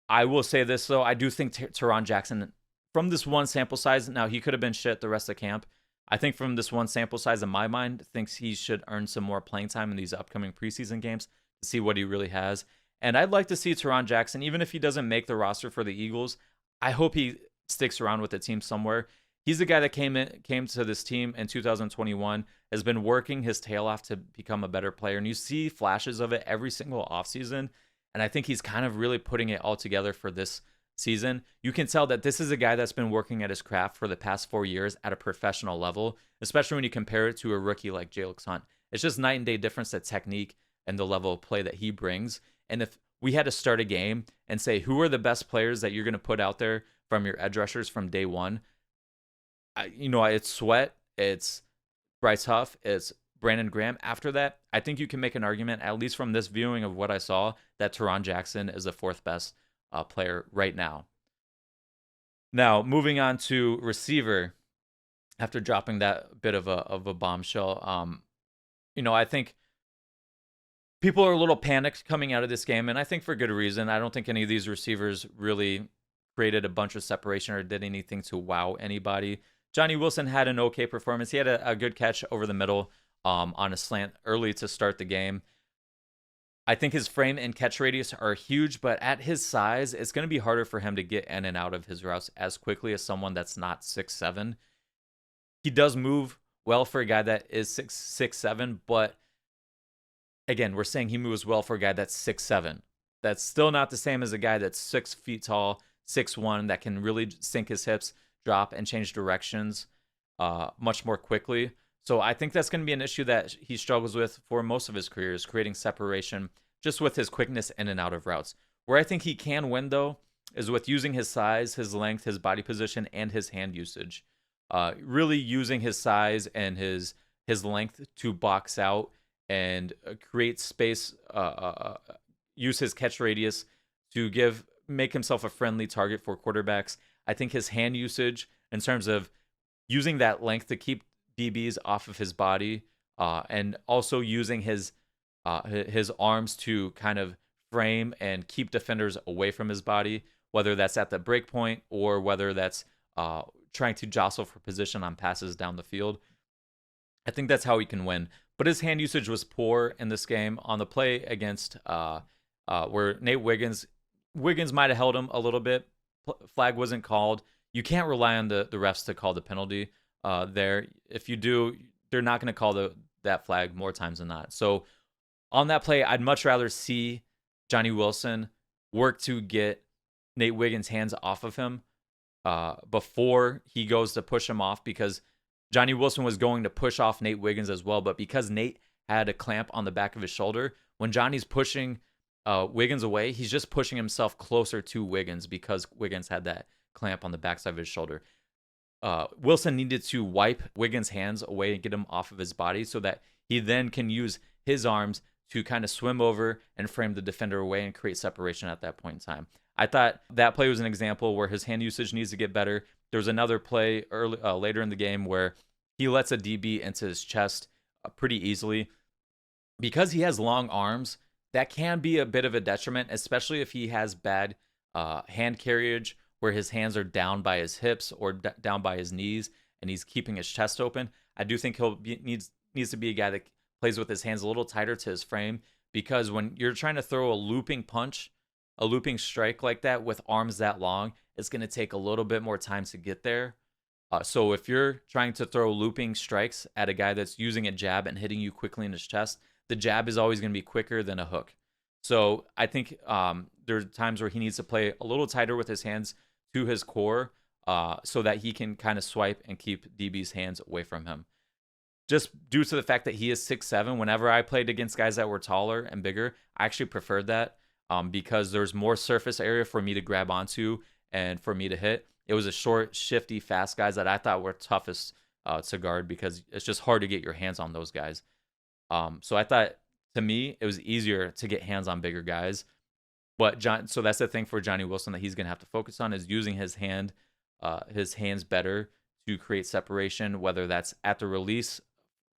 I will say this, though. I do think Teron Jackson, from this one sample size, now he could have been shit the rest of camp. I think from this one sample size, in my mind, thinks he should earn some more playing time in these upcoming preseason games to see what he really has. And I'd like to see Teron Jackson, even if he doesn't make the roster for the Eagles, I hope he sticks around with the team somewhere. He's the guy that came to this team in 2021, has been working his tail off to become a better player. And you see flashes of it every single offseason. And I think he's kind of really putting it all together for this season. You can tell that this is a guy that's been working at his craft for the past 4 years at a professional level, especially when you compare it to a rookie like Jalix Hunt. It's just night and day difference, that technique and the level of play that he brings. And if we had to start a game and say, who are the best players that you're going to put out there from your edge rushers from day one? It's Sweat, it's Bryce Huff, it's Brandon Graham. After that, I think you can make an argument, at least from this viewing of what I saw, that Teron Jackson is the fourth best player right now. Now, moving on to receiver, after dropping that bit of a bombshell, I think people are a little panicked coming out of this game, and I think for good reason. I don't think any of these receivers really created a bunch of separation or did anything to wow anybody. Johnny Wilson had an okay performance. He had a good catch over the middle on a slant early to start the game. I think his frame and catch radius are huge, but at his size, it's going to be harder for him to get in and out of his routes as quickly as someone that's not 6'7". He does move well for a guy that is 6'7", but again, we're saying he moves well for a guy that's 6'7". That's still not the same as a guy that's 6 feet tall, 6'1", that can really sink his hips, drop, and change directions much more quickly. So I think that's going to be an issue that he struggles with for most of his career, is creating separation just with his quickness in and out of routes. Where I think he can win, though, is with using his size, his length, his body position, and his hand usage. Really using his size and his length to box out and create space, use his catch radius to make himself a friendly target for quarterbacks. I think his hand usage, in terms of using that length to keep DBs off of his body, and also using his arms to kind of frame and keep defenders away from his body, whether that's at the break point or whether that's trying to jostle for position on passes down the field. I think that's how he can win. But his hand usage was poor in this game. On the play against where Nate Wiggins might have held him a little bit. Flag wasn't called. You can't rely on the refs to call the penalty there. If you do, they're not going to call that flag more times than not. So on that play, I'd much rather see Johnny Wilson work to get Nate Wiggins' hands off of him before he goes to push him off, because Johnny Wilson was going to push off Nate Wiggins as well, but because Nate had a clamp on the back of his shoulder, when Johnny's pushing Wiggins away, he's just pushing himself closer to Wiggins because Wiggins had that clamp on the backside of his shoulder. Wilson needed to wipe Wiggins' hands away and get him off of his body so that he then can use his arms to kind of swim over and frame the defender away and create separation at that point in time. I thought that play was an example where his hand usage needs to get better. There was another play later in the game where he lets a DB into his chest pretty easily. Because he has long arms, that can be a bit of a detriment, especially if he has bad hand carriage where his hands are down by his hips or down by his knees and he's keeping his chest open. I do think needs to be a guy that plays with his hands a little tighter to his frame, because when you're trying to throw a looping punch, a looping strike like that with arms that long, it's going to take a little bit more time to get there. So if you're trying to throw looping strikes at a guy that's using a jab and hitting you quickly in his chest, the jab is always going to be quicker than a hook. So I think there are times where he needs to play a little tighter with his hands to his core so that he can kind of swipe and keep DB's hands away from him. Just due to the fact that he is 6'7", whenever I played against guys that were taller and bigger, I actually preferred that because there's more surface area for me to grab onto and for me to hit. It was a short, shifty, fast guys that I thought were toughest to guard because it's just hard to get your hands on those guys. So I thought, to me, it was easier to get hands on bigger guys. But so that's the thing for Johnny Wilson that he's going to have to focus on, is using his hands better to create separation, whether that's at the release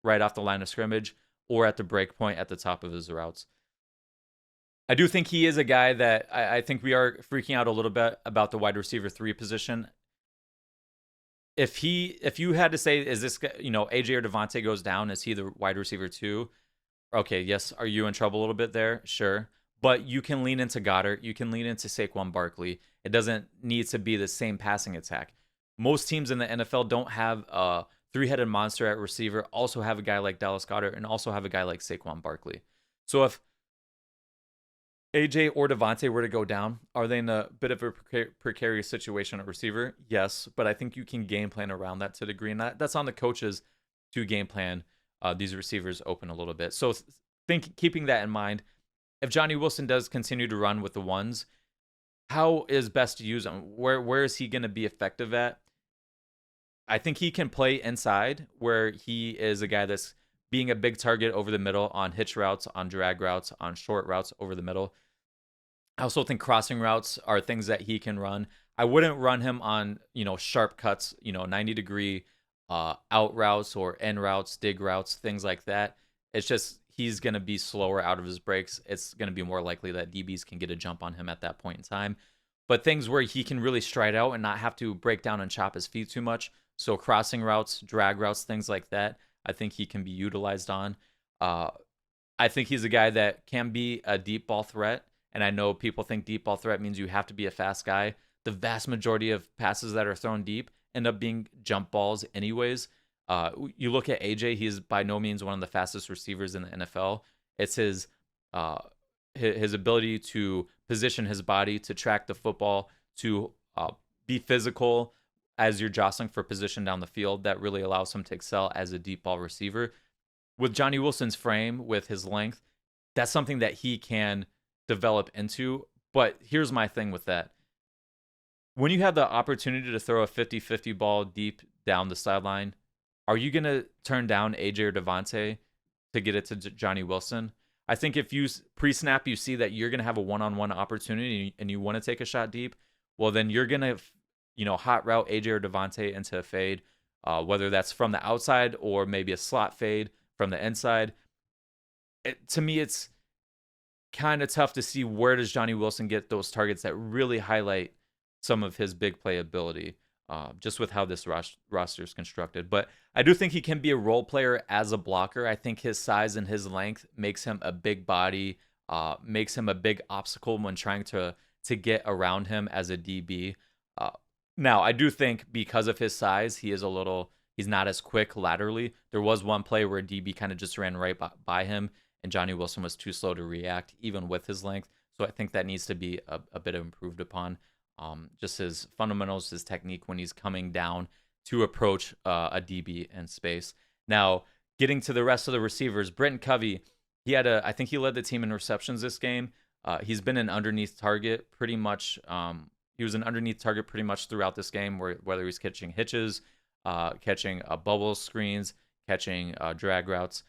right off the line of scrimmage or at the break point at the top of his routes. I do think he is a guy that I think we are freaking out a little bit about the wide receiver 3 position. If you had to say, is this guy, AJ or Devontae goes down, is he the wide receiver 2? Okay, yes. Are you in trouble a little bit there? Sure. But you can lean into Goddard. You can lean into Saquon Barkley. It doesn't need to be the same passing attack. Most teams in the NFL don't have a three-headed monster at receiver, also have a guy like Dallas Goedert, and also have a guy like Saquon Barkley. So if AJ or Devontae were to go down, are they in a bit of a precarious situation at receiver? Yes, but I think you can game plan around that to a degree, and that's on the coaches to game plan these receivers open a little bit. So keeping that in mind, if Johnny Wilson does continue to run with the ones, how is best to use him? Where is he going to be effective at? I think he can play inside, where he is a guy that's being a big target over the middle on hitch routes, on drag routes, on short routes over the middle. I also think crossing routes are things that he can run. I wouldn't run him on, sharp cuts, 90-degree out routes or in routes, dig routes, things like that. It's just he's going to be slower out of his breaks. It's going to be more likely that DBs can get a jump on him at that point in time. But things where he can really stride out and not have to break down and chop his feet too much. So crossing routes, drag routes, things like that, I think he can be utilized on. I think he's a guy that can be a deep ball threat. And I know people think deep ball threat means you have to be a fast guy. The vast majority of passes that are thrown deep end up being jump balls anyways. You look at AJ; he's by no means one of the fastest receivers in the NFL. It's uh, his ability to position his body, to track the football, to be physical as you're jostling for position down the field that really allows him to excel as a deep ball receiver. With Johnny Wilson's frame, with his length, that's something that he can develop into. But here's my thing with that. When you have the opportunity to throw a 50-50 ball deep down the sideline, are you going to turn down AJ or Devontae to get it to Johnny Wilson? I think if you pre-snap, you see that you're going to have a one-on-one opportunity and you want to take a shot deep, well, then you're going to, hot route AJ or Devontae into a fade, whether that's from the outside or maybe a slot fade from the inside. To me, it's kind of tough to see where does Johnny Wilson get those targets that really highlight some of his big play ability, just with how this roster is constructed. But I do think he can be a role player as a blocker. I think his size and his length makes him a big body, makes him a big obstacle when trying to get around him as a DB. Now, I do think because of his size, he's not as quick laterally. There was one play where DB kind of just ran right by him, and Johnny Wilson was too slow to react, even with his length. So I think that needs to be a bit improved upon. Just his fundamentals, his technique when he's coming down to approach a DB in space. Now, getting to the rest of the receivers, Britton Covey, I think he led the team in receptions this game. He's been an underneath target pretty much. He was an underneath target pretty much throughout this game, whether he's catching hitches, catching bubble screens, catching drag routes.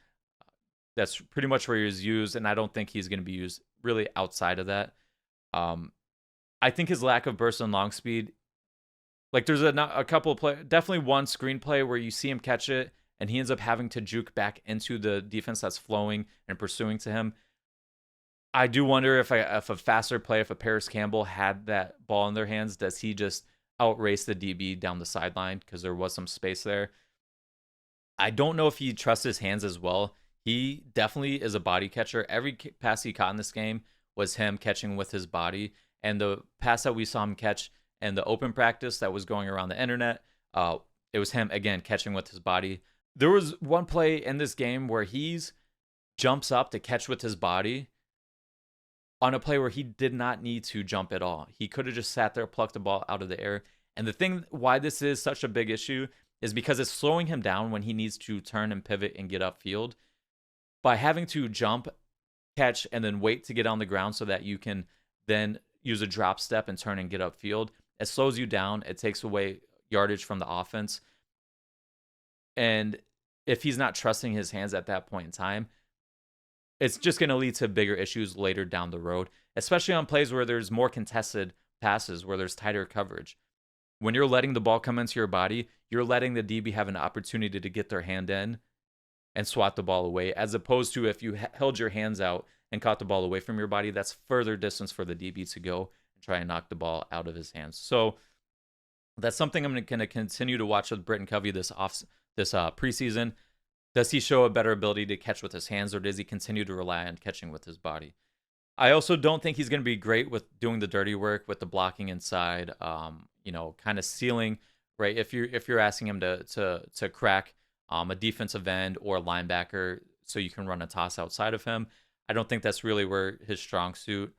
That's pretty much where he was used, and I don't think he's going to be used really outside of that. I think his lack of burst and long speed, like there's a couple of play, definitely one screenplay where you see him catch it, and he ends up having to juke back into the defense that's flowing and pursuing to him. I do wonder if a faster play, if a Paris Campbell had that ball in their hands, does he just outrace the DB down the sideline because there was some space there? I don't know if he trusts his hands as well. He definitely is a body catcher. Every pass he caught in this game was him catching with his body. And the pass that we saw him catch in the open practice that was going around the internet, it was him, again, catching with his body. There was one play in this game where he's jumps up to catch with his body on a play where he did not need to jump at all. He could have just sat there, plucked the ball out of the air. And the thing why this is such a big issue is because it's slowing him down when he needs to turn and pivot and get upfield. By having to jump, catch, and then wait to get on the ground so that you can then use a drop step and turn and get upfield, it slows you down. It takes away yardage from the offense. And if he's not trusting his hands at that point in time, it's just going to lead to bigger issues later down the road, especially on plays where there's more contested passes, where there's tighter coverage. When you're letting the ball come into your body, you're letting the DB have an opportunity to get their hand in and swat the ball away, as opposed to if you held your hands out and caught the ball away from your body, that's further distance for the DB to go and try and knock the ball out of his hands. So that's something I'm going to continue to watch with Britton Covey this preseason. Does he show a better ability to catch with his hands, or does he continue to rely on catching with his body? I also don't think he's going to be great with doing the dirty work, with the blocking inside, kind of sealing, right? If you're asking him to crack a defensive end or a linebacker so you can run a toss outside of him, I don't think that's really where his strong suit.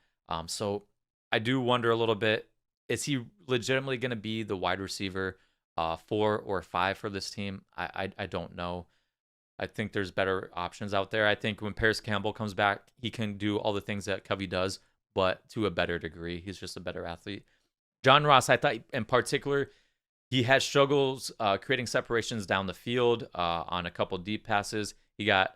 So I do wonder a little bit, is he legitimately going to be the wide receiver 4 or 5 for this team? I don't know. I think there's better options out there. I think when Paris Campbell comes back, he can do all the things that Covey does, but to a better degree. He's just a better athlete. John Ross, I thought in particular, he had struggles creating separations down the field on a couple deep passes. He got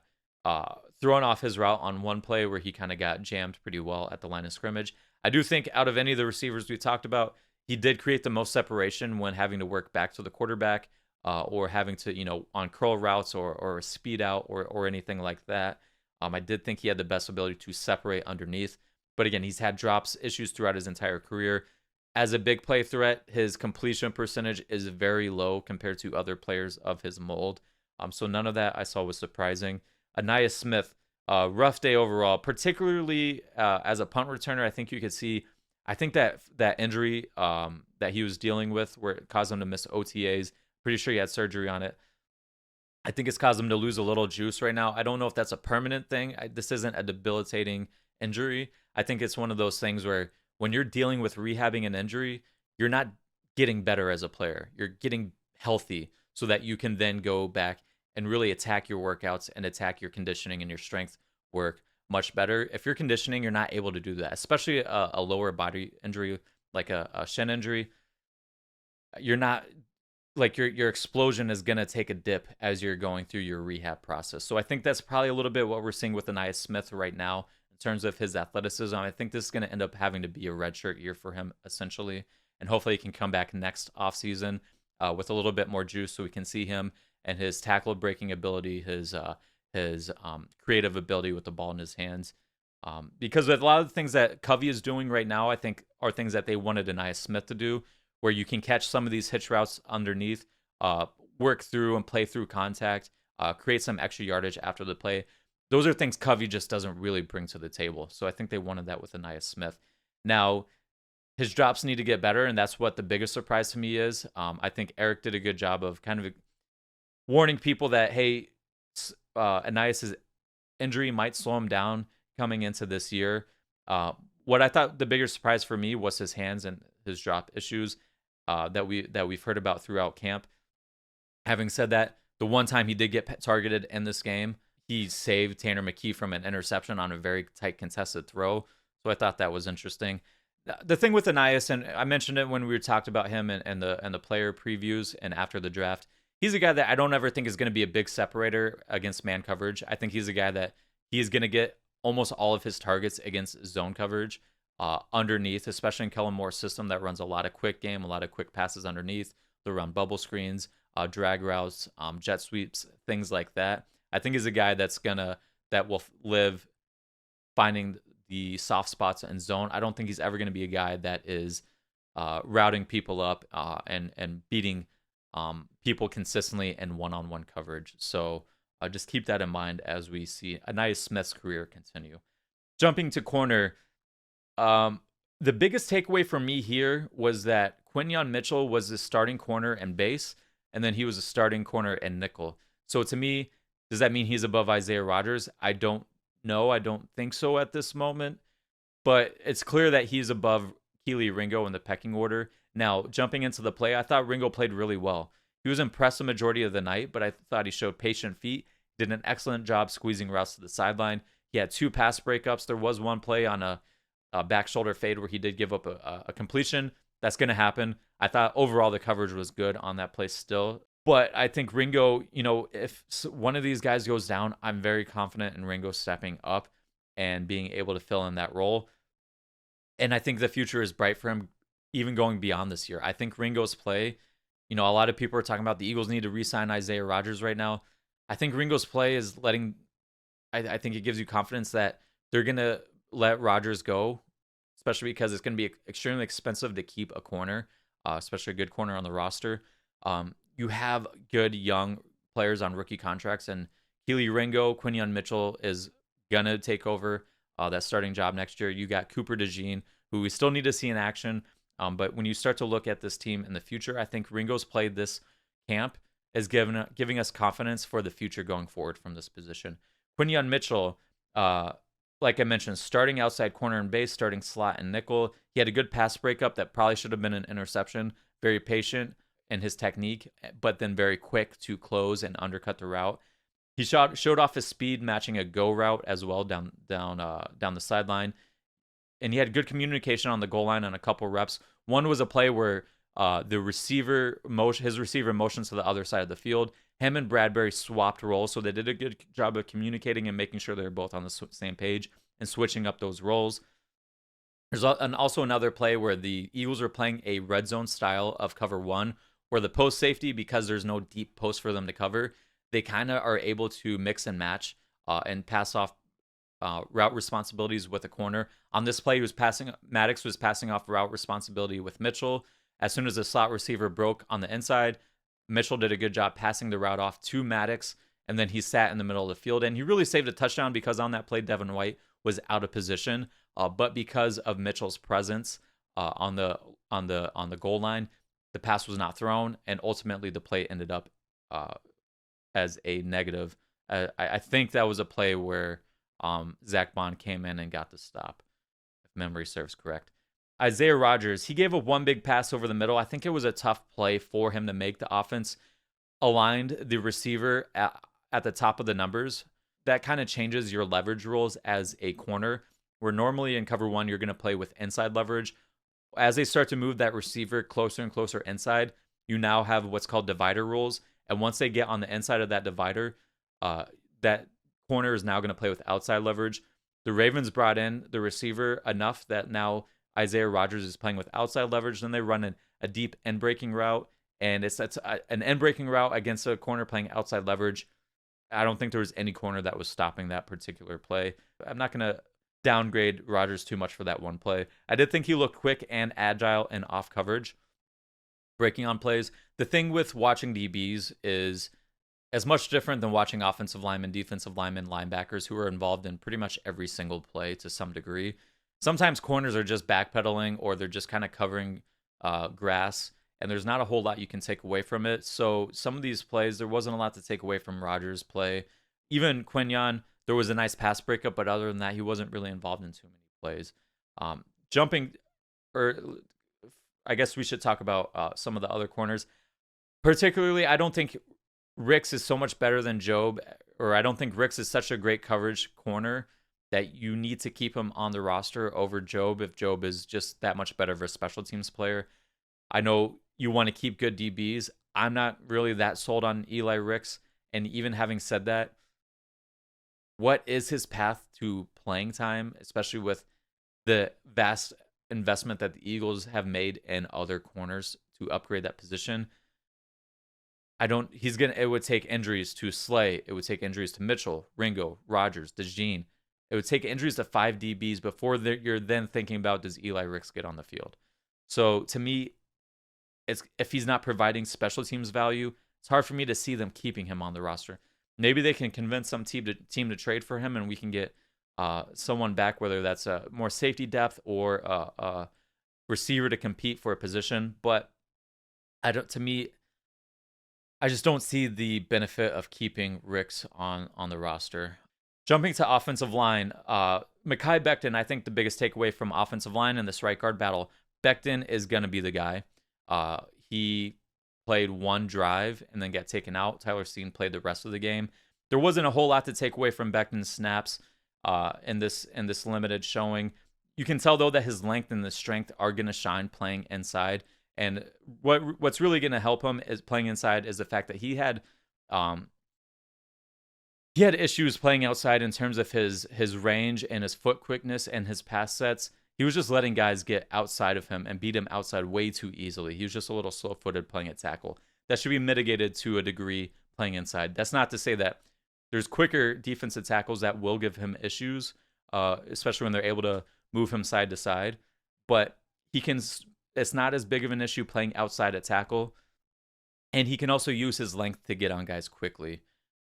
thrown off his route on one play where he kind of got jammed pretty well at the line of scrimmage. I do think out of any of the receivers we talked about, he did create the most separation when having to work back to the quarterback or having to, on curl routes or speed out or anything like that. I did think he had the best ability to separate underneath. But again, he's had drops issues throughout his entire career. As a big play threat, his completion percentage is very low compared to other players of his mold. So none of that I saw was surprising. Anaya Smith, rough day overall, particularly as a punt returner. I think you could see, I think that injury that he was dealing with where it caused him to miss OTAs, pretty sure he had surgery on it. I think it's caused him to lose a little juice right now. I don't know if that's a permanent thing. This isn't a debilitating injury. I think it's one of those things where when you're dealing with rehabbing an injury, you're not getting better as a player. You're getting healthy so that you can then go back and really attack your workouts and attack your conditioning and your strength work much better. If you're conditioning, you're not able to do that, especially a lower body injury like a shin injury. You're not like your explosion is going to take a dip as you're going through your rehab process. So I think that's probably a little bit what we're seeing with Ainias Smith right now in terms of his athleticism. I think this is going to end up having to be a redshirt year for him essentially, and hopefully he can come back next offseason with a little bit more juice so we can see him and his tackle breaking ability, his creative ability with the ball in his hands. Because with a lot of the things that Covey is doing right now, I think are things that they wanted Ainias Smith to do, where you can catch some of these hitch routes underneath, work through and play through contact, create some extra yardage after the play. Those are things Covey just doesn't really bring to the table. So I think they wanted that with Ainias Smith. Now, his drops need to get better, and that's what the biggest surprise to me is. I think Eric did a good job of kind of warning people that, hey, Ainias' injury might slow him down coming into this year. What I thought the bigger surprise for me was his hands and his drop issues that we've heard about throughout camp. Having said that, the one time he did get targeted in this game, he saved Tanner McKee from an interception on a very tight contested throw. So I thought that was interesting. The thing with Ainias, and I mentioned it when we talked about him and the player previews and after the draft, he's a guy that I don't ever think is going to be a big separator against man coverage. I think he's a guy that he's going to get almost all of his targets against zone coverage underneath, especially in Kellen Moore's system that runs a lot of quick game, a lot of quick passes underneath. They'll run bubble screens, drag routes, jet sweeps, things like that. I think he's a guy that will live finding the soft spots in zone. I don't think he's ever going to be a guy that is routing people up and beating people consistently in one-on-one coverage. So just keep that in mind as we see Ainias Smith's career continue. Jumping to corner, the biggest takeaway for me here was that Quinyon Mitchell was the starting corner and base, and then he was a starting corner and nickel. So to me, does that mean he's above Isaiah Rodgers? I don't know. I don't think so at this moment. But it's clear that he's above Kelee Ringo in the pecking order. Now, jumping into the play, I thought Ringo played really well. He was impressed the majority of the night, but I thought he showed patient feet, did an excellent job squeezing routes to the sideline. He had 2 pass breakups. There was one play on a back shoulder fade where he did give up a completion. That's going to happen. I thought overall the coverage was good on that play still. But I think Ringo, if one of these guys goes down, I'm very confident in Ringo stepping up and being able to fill in that role. And I think the future is bright for him, even going beyond this year. I think Ringo's play, a lot of people are talking about the Eagles need to re-sign Isaiah Rodgers right now. I think Ringo's play is I think it gives you confidence that they're going to let Rodgers go, especially because it's going to be extremely expensive to keep a corner, especially a good corner on the roster. You have good young players on rookie contracts, and Kelee Ringo, Quinyon Mitchell is going to take over that starting job next year. You got Cooper DeJean, who we still need to see in action. But when you start to look at this team in the future, I think Ringo's played this camp is giving us confidence for the future going forward from this position. Quinyon Mitchell, like I mentioned, starting outside corner and base, starting slot and nickel. He had a good pass breakup that probably should have been an interception. Very patient in his technique, but then very quick to close and undercut the route. He showed off his speed, matching a go route as well down the sideline. And he had good communication on the goal line on a couple reps. One was a play where his receiver motions to the other side of the field. Him and Bradbury swapped roles, so they did a good job of communicating and making sure they were both on the same page and switching up those roles. There's also another play where the Eagles are playing a red zone style of cover one, where the post safety, because there's no deep post for them to cover, they kind of are able to mix and match and pass off route responsibilities with a corner. On this play, Maddox was passing off route responsibility with Mitchell. As soon as the slot receiver broke on the inside, Mitchell did a good job passing the route off to Maddox, and then he sat in the middle of the field. And he really saved a touchdown because on that play, Devin White was out of position. But because of Mitchell's presence on the goal line, the pass was not thrown, and ultimately the play ended up as a negative. I think that was a play where Zach Bond came in and got the stop, if memory serves correct. Isaiah Rodgers, he gave up one big pass over the middle. I think it was a tough play for him to make. The offense aligned the receiver at the top of the numbers. That kind of changes your leverage rules as a corner, where normally in cover one, you're going to play with inside leverage. As they start to move that receiver closer and closer inside, you now have what's called divider rules. And once they get on the inside of that divider, that corner is now going to play with outside leverage. The Ravens brought in the receiver enough that now Isaiah Rodgers is playing with outside leverage. Then they run a deep end breaking route, and it's an end breaking route against a corner playing outside leverage. I don't think there was any corner that was stopping that particular play. I'm not going to downgrade Rodgers too much for that one play. I did think he looked quick and agile and off coverage, breaking on plays. The thing with watching DBs is as much different than watching offensive linemen, defensive linemen, linebackers who are involved in pretty much every single play to some degree. Sometimes corners are just backpedaling or they're just kind of covering grass, and there's not a whole lot you can take away from it. So some of these plays, there wasn't a lot to take away from Rodgers' play. Even Quinyon, there was a nice pass breakup, but other than that, he wasn't really involved in too many plays. I guess we should talk about some of the other corners. Particularly, I don't think Ricks is so much better than Jobe, or I don't think Ricks is such a great coverage corner that you need to keep him on the roster over Jobe if Jobe is just that much better of a special teams player. I know you want to keep good DBs. I'm not really that sold on Eli Ricks. And even having said that, what is his path to playing time, especially with the vast investment that the Eagles have made in other corners to upgrade that position? It would take injuries to Slay. It would take injuries to Mitchell, Ringo, Rodgers, DeJean. It would take injuries to 5 DBs before you're then thinking about, does Eli Ricks get on the field? So to me, if he's not providing special teams value, it's hard for me to see them keeping him on the roster. Maybe they can convince some team to trade for him, and we can get someone back, whether that's a more safety depth or a receiver to compete for a position. But I just don't see the benefit of keeping Ricks on the roster. Jumping to offensive line, Mekhi Becton, I think the biggest takeaway from offensive line in this right guard battle, Becton is going to be the guy. He played one drive and then got taken out. Tyler Steen played the rest of the game. There wasn't a whole lot to take away from Becton's snaps in this limited showing. You can tell, though, that his length and his strength are going to shine playing inside. And what's really going to help him is playing inside is the fact that he had issues playing outside in terms of his range and his foot quickness and his pass sets. He was just letting guys get outside of him and beat him outside way too easily. He was just a little slow-footed playing at tackle. That should be mitigated to a degree playing inside. That's not to say that there's quicker defensive tackles that will give him issues, especially when they're able to move him side to side. But it's not as big of an issue playing outside at tackle. And he can also use his length to get on guys quickly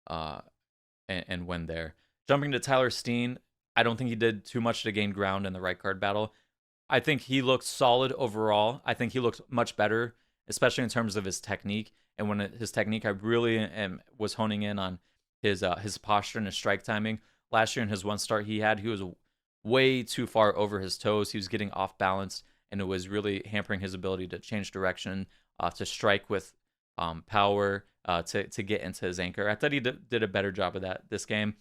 and win there. Jumping to Tyler Steen, I don't think he did too much to gain ground in the right guard battle. I think he looked solid overall. I think he looked much better, especially in terms of his technique. And when his technique, I really was honing in on his posture and his strike timing. Last year in his one start he was way too far over his toes. He was getting off balance, and it was really hampering his ability to change direction, to strike with power, to get into his anchor. I thought he did a better job of that this game.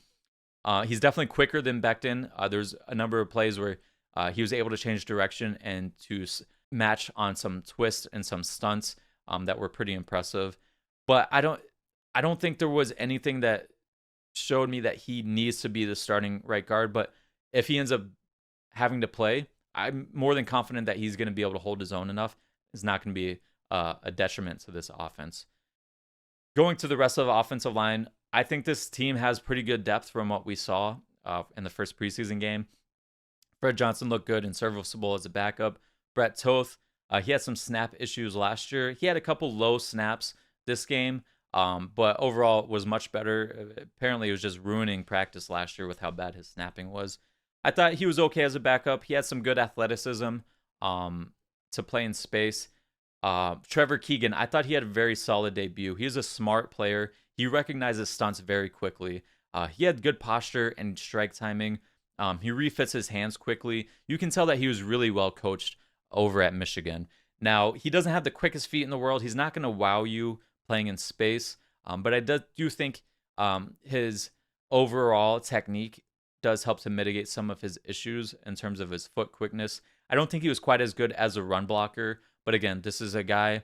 He's definitely quicker than Becton. There's a number of plays where he was able to change direction and to match on some twists and some stunts that were pretty impressive. But I don't think there was anything that showed me that he needs to be the starting right guard. But if he ends up having to play, I'm more than confident that he's going to be able to hold his own enough. It's not going to be a detriment to this offense. Going to the rest of the offensive line, I think this team has pretty good depth from what we saw in the first preseason game. Fred Johnson looked good and serviceable as a backup. Brett Toth, he had some snap issues last year. He had a couple low snaps this game, but overall was much better. Apparently, it was just ruining practice last year with how bad his snapping was. I thought he was okay as a backup. He had some good athleticism to play in space. Trevor Keegan, I thought he had a very solid debut. He's a smart player. He recognizes stunts very quickly. He had good posture and strike timing. He refits his hands quickly. You can tell that he was really well coached over at Michigan. Now, he doesn't have the quickest feet in the world. He's not going to wow you playing in space. But I do think his overall technique does help to mitigate some of his issues in terms of his foot quickness. I don't think he was quite as good as a run blocker. But again, this is a guy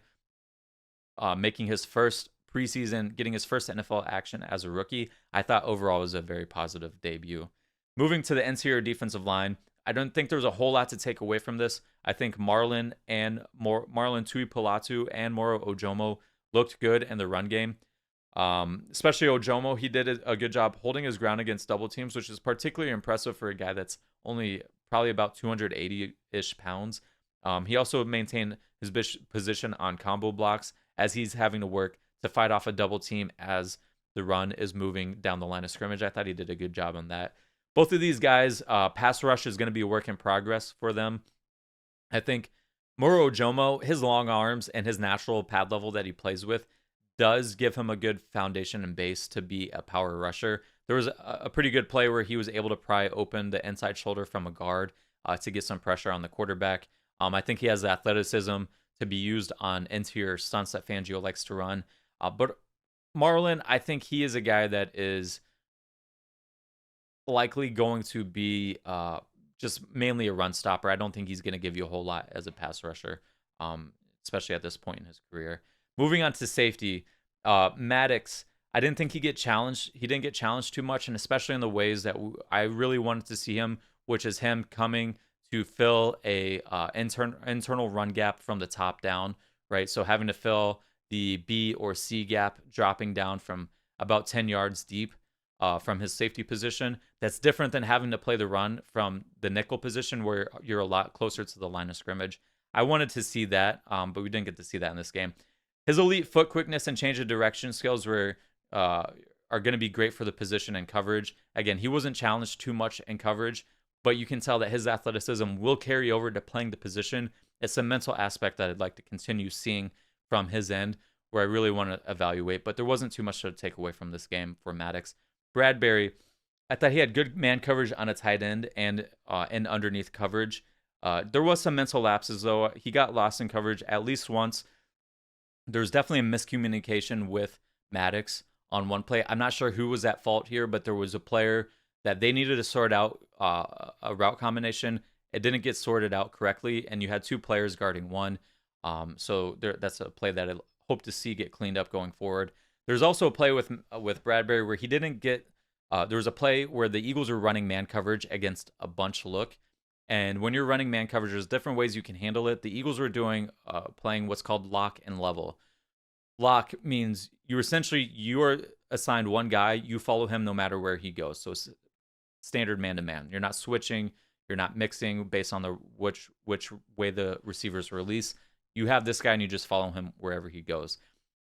making his first preseason, getting his first NFL action as a rookie. I thought overall was a very positive debut. Moving to the interior defensive line, I don't think there's a whole lot to take away from this. I think Marlon Tuipolatu and Moro Ojomo looked good in the run game. Especially Ojomo, he did a good job holding his ground against double teams, which is particularly impressive for a guy that's only probably about 280-ish pounds. He also maintained his position on combo blocks as he's having to work to fight off a double team as the run is moving down the line of scrimmage. I thought he did a good job on that. Both of these guys, pass rush is going to be a work in progress for them. I think Moro Ojomo, his long arms and his natural pad level that he plays with does give him a good foundation and base to be a power rusher. There was a pretty good play where he was able to pry open the inside shoulder from a guard to get some pressure on the quarterback. I think he has the athleticism to be used on interior stunts that Fangio likes to run. But Marlon, I think he is a guy that is likely going to be just mainly a run stopper. I don't think he's going to give you a whole lot as a pass rusher, especially at this point in his career. Moving on to safety, Maddox, I didn't think he didn't get challenged too much, and especially in the ways that I really wanted to see him, which is him coming to fill a internal run gap from the top down, right? So having to fill the B or C gap, dropping down from about 10 yards deep from his safety position. That's different than having to play the run from the nickel position where you're a lot closer to the line of scrimmage. I wanted to see that, but we didn't get to see that in this game. His elite foot quickness and change of direction skills are going to be great for the position and coverage. Again, he wasn't challenged too much in coverage, but you can tell that his athleticism will carry over to playing the position. It's a mental aspect that I'd like to continue seeing from his end, where I really want to evaluate. But there wasn't too much to take away from this game for Maddox. Bradbury, I thought he had good man coverage on a tight end and in underneath coverage. There was some mental lapses, though. He got lost in coverage at least once. There's definitely a miscommunication with Maddox on one play. I'm not sure who was at fault here, but there was a player that they needed to sort out a route combination. It didn't get sorted out correctly, and you had two players guarding one. So that's a play that I hope to see get cleaned up going forward. There's also a play with Bradbury where he didn't get. There was a play where the Eagles were running man coverage against a bunch look, and when you're running man coverage, there's different ways you can handle it. The Eagles were playing what's called lock and level. Lock means you're assigned one guy, you follow him no matter where he goes. So it's standard man to man. You're not switching, you're not mixing based on which way the receivers release. You have this guy and you just follow him wherever he goes.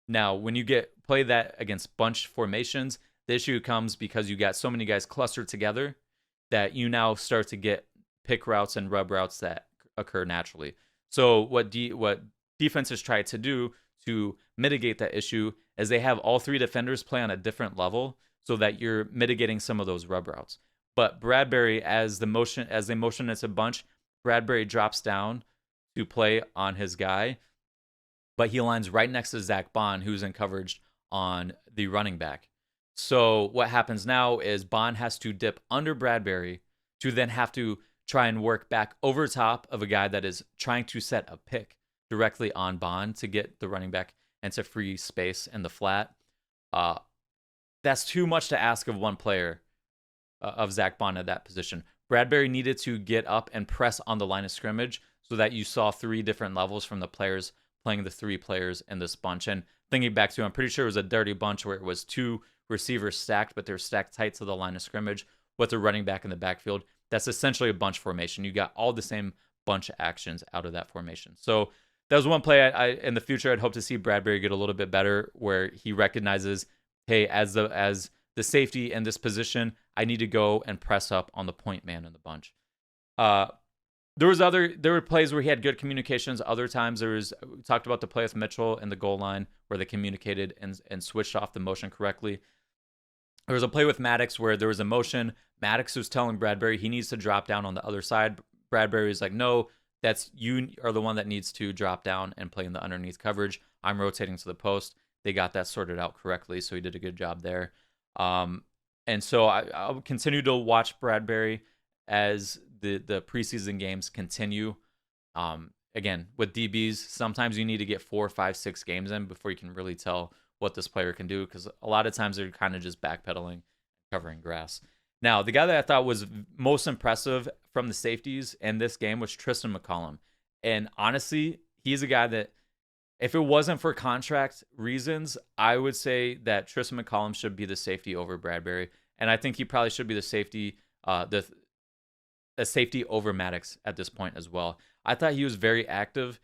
Now, when you play that against bunch formations, the issue comes because you got so many guys clustered together that you now start to get pick routes and rub routes that occur naturally. So what defenses try to do to mitigate that issue is they have all three defenders play on a different level so that you're mitigating some of those rub routes. But Bradbury, as they motion as a bunch, Bradbury drops down to play on his guy, but he lines right next to Zach Bond, who's in coverage on the running back. So what happens now is Bond has to dip under Bradbury to then have to try and work back over top of a guy that is trying to set a pick directly on Bond to get the running back into free space in the flat. That's too much to ask of one player, of Zach Bond at that position. Bradbury needed to get up and press on the line of scrimmage so that you saw three different levels from the players playing the three players in this bunch. And thinking back to, I'm pretty sure it was a dirty bunch where it was two receivers stacked, but they're stacked tight to the line of scrimmage with the running back in the backfield. That's essentially a bunch formation. You got all the same bunch actions out of that formation. So that was one play I in the future I'd hope to see Bradbury get a little bit better, where he recognizes, hey, as the safety in this position, I need to go and press up on the point man in the bunch. There were plays where he had good communications. Other times we talked about the play with Mitchell in the goal line where they communicated and switched off the motion correctly. There was a play with Maddox where there was a motion. Maddox was telling Bradbury he needs to drop down on the other side. Bradbury was like, no, that's you are the one that needs to drop down and play in the underneath coverage. I'm rotating to the post. They got that sorted out correctly, so he did a good job there. And so I'll continue to watch Bradbury as the preseason games continue. Again, with DBs, sometimes you need to get 4, 5, 6 games in before you can really tell what this player can do, because a lot of times they're kind of just backpedaling, covering grass. Now, the guy that I thought was most impressive from the safeties in this game was Tristan McCollum. And honestly, he's a guy that, if it wasn't for contract reasons, I would say that Tristan McCollum should be the safety over Bradbury. And I think he probably should be the safety, a safety over Maddox at this point as well. I thought he was very active.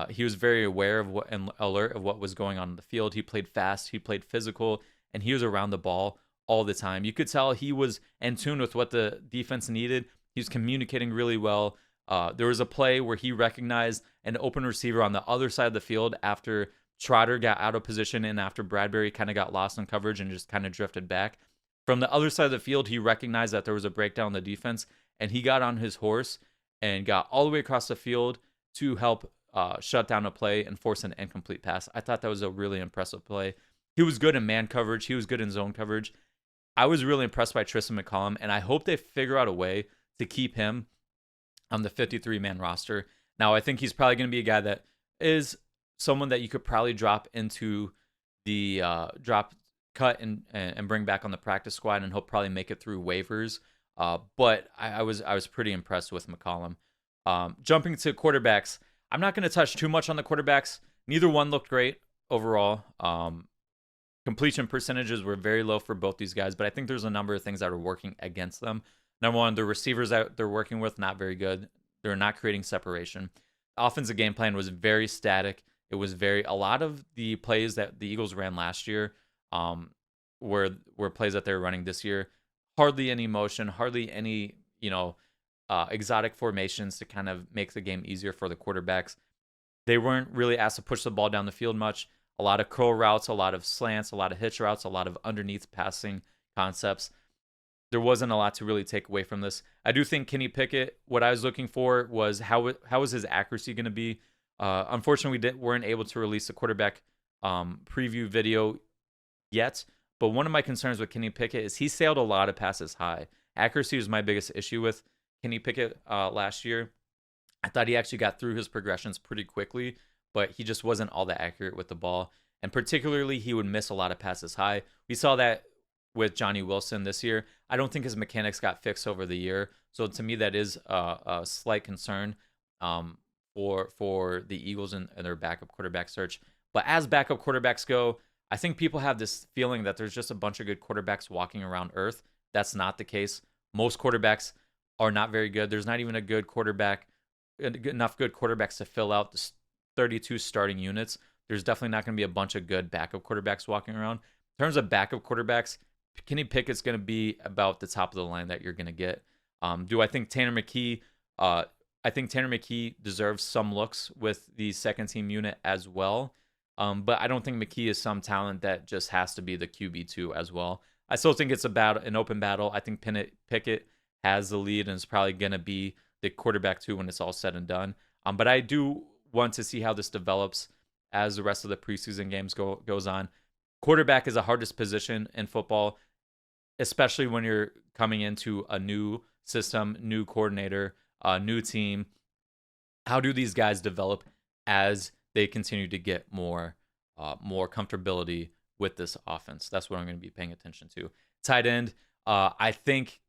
He was very aware of what and alert of what was going on in the field. He played fast, he played physical, and he was around the ball all the time. You could tell he was in tune with what the defense needed. He was communicating really well. There was a play where he recognized an open receiver on the other side of the field after Trotter got out of position and after Bradbury kind of got lost in coverage and just kind of drifted back. From the other side of the field, he recognized that there was a breakdown in the defense, and he got on his horse and got all the way across the field to help shut down a play and force an incomplete pass. I thought that was a really impressive play. He was good in man coverage. He was good in zone coverage. I was really impressed by Tristan McCollum, and I hope they figure out a way to keep him on the 53-man roster. Now, I think he's probably going to be a guy that is someone that you could probably drop into the cut and bring back on the practice squad, and he'll probably make it through waivers. But I was pretty impressed with McCollum. Jumping to quarterbacks, I'm not going to touch too much on the quarterbacks. Neither one looked great overall. Completion percentages were very low for both these guys, but I think there's a number of things that are working against them. Number one, the receivers that they're working with, not very good. They're not creating separation. Offensive game plan was very static. It was a lot of the plays that the Eagles ran last year were plays that they were running this year. Hardly any motion, hardly any, exotic formations to kind of make the game easier for the quarterbacks. They weren't really asked to push the ball down the field much. A lot of curl routes, a lot of slants, a lot of hitch routes, a lot of underneath passing concepts. There wasn't a lot to really take away from this. I do think Kenny Pickett, what I was looking for was how was his accuracy going to be. Unfortunately, we weren't able to release a quarterback preview video yet. But one of my concerns with Kenny Pickett is he sailed a lot of passes high. Accuracy was my biggest issue with Kenny Pickett last year. I thought he actually got through his progressions pretty quickly, but he just wasn't all that accurate with the ball. And particularly, he would miss a lot of passes high. We saw that with Johnny Wilson this year. I don't think his mechanics got fixed over the year. So to me, that is a slight concern for the Eagles and their backup quarterback search. But as backup quarterbacks go, I think people have this feeling that there's just a bunch of good quarterbacks walking around Earth. That's not the case. Most quarterbacks are not very good. There's not even enough good quarterbacks to fill out the 32 starting units. There's definitely not going to be a bunch of good backup quarterbacks walking around. In terms of backup quarterbacks, Kenny Pickett's going to be about the top of the line that you're going to get. Do I think Tanner McKee? I think Tanner McKee deserves some looks with the second team unit as well. But I don't think McKee is some talent that just has to be the QB2 as well. I still think it's an open battle. I think Pickett has the lead and is probably going to be the quarterback 2 when it's all said and done. But I do want to see how this develops as the rest of the preseason games goes on. Quarterback is the hardest position in football, especially when you're coming into a new system, new coordinator, new team. How do these guys develop as they continue to get more comfortability with this offense? That's what I'm going to be paying attention to. Tight end, I think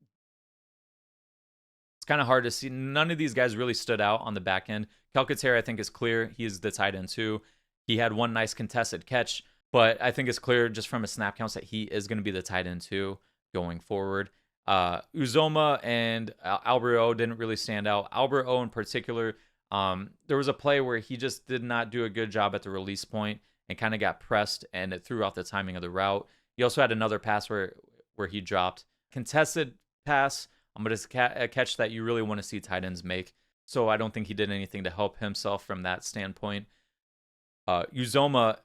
it's kind of hard to see. None of these guys really stood out on the back end. Calcaterra, I think, is clear. He's the tight end too. He had one nice contested catch, but I think it's clear just from his snap counts that he is going to be the tight end too going forward. Uzoma and Albert O didn't really stand out. Albert O in particular, there was a play where he just did not do a good job at the release point and kind of got pressed, and it threw off the timing of the route. He also had another pass where he dropped. Contested pass, but it's a catch that you really want to see tight ends make. So I don't think he did anything to help himself from that standpoint. Uzoma,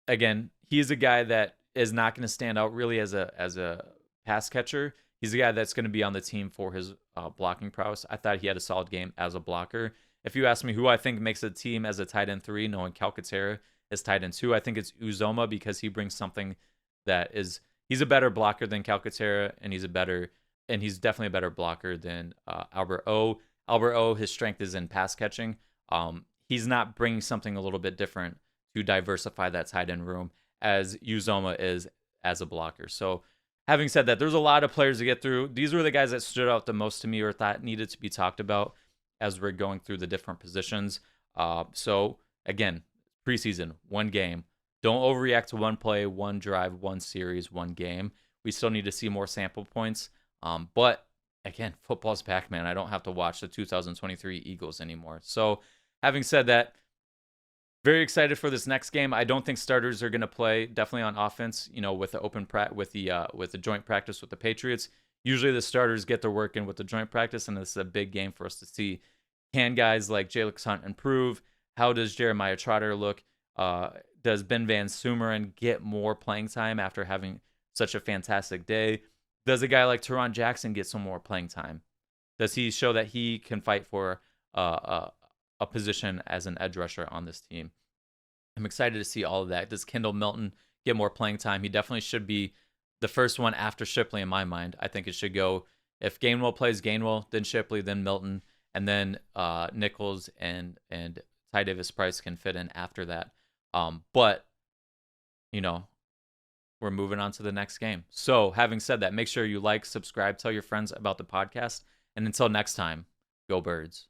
again, he's a guy that is not going to stand out really as a pass catcher. He's a guy that's going to be on the team for his blocking prowess. I thought he had a solid game as a blocker. If you ask me who I think makes a team as a tight end 3, knowing Calcaterra is tight end 2, I think it's Uzoma because he brings something that is he's a better blocker than Calcaterra, and he's definitely a better blocker than Albert O. Albert O, his strength is in pass catching. He's not bringing something a little bit different to diversify that tight end room as Uzoma is as a blocker. So having said that, there's a lot of players to get through. These were the guys that stood out the most to me or thought needed to be talked about as we're going through the different positions. So again, preseason, one game. Don't overreact to one play, one drive, one series, one game. We still need to see more sample points. But again, football's back, man. I don't have to watch the 2023 Eagles anymore. So having said that, very excited for this next game. I don't think starters are going to play definitely on offense, with the joint practice with the Patriots. Usually the starters get their work in with the joint practice, and this is a big game for us to see. Can guys like Jalen Hunt improve? How does Jeremiah Trotter look? Does Ben Van Sumeren get more playing time after having such a fantastic day? Does a guy like Teron Jackson get some more playing time? Does he show that he can fight for a position as an edge rusher on this team? I'm excited to see all of that. Does Kendall Milton get more playing time? He definitely should be the first one after Shipley in my mind. I think it should go, if Gainwell plays Gainwell, then Shipley, then Milton, and then Nichols and Ty Davis Price can fit in after that. But, we're moving on to the next game. So having said that, make sure you like, subscribe, tell your friends about the podcast. And until next time, go Birds.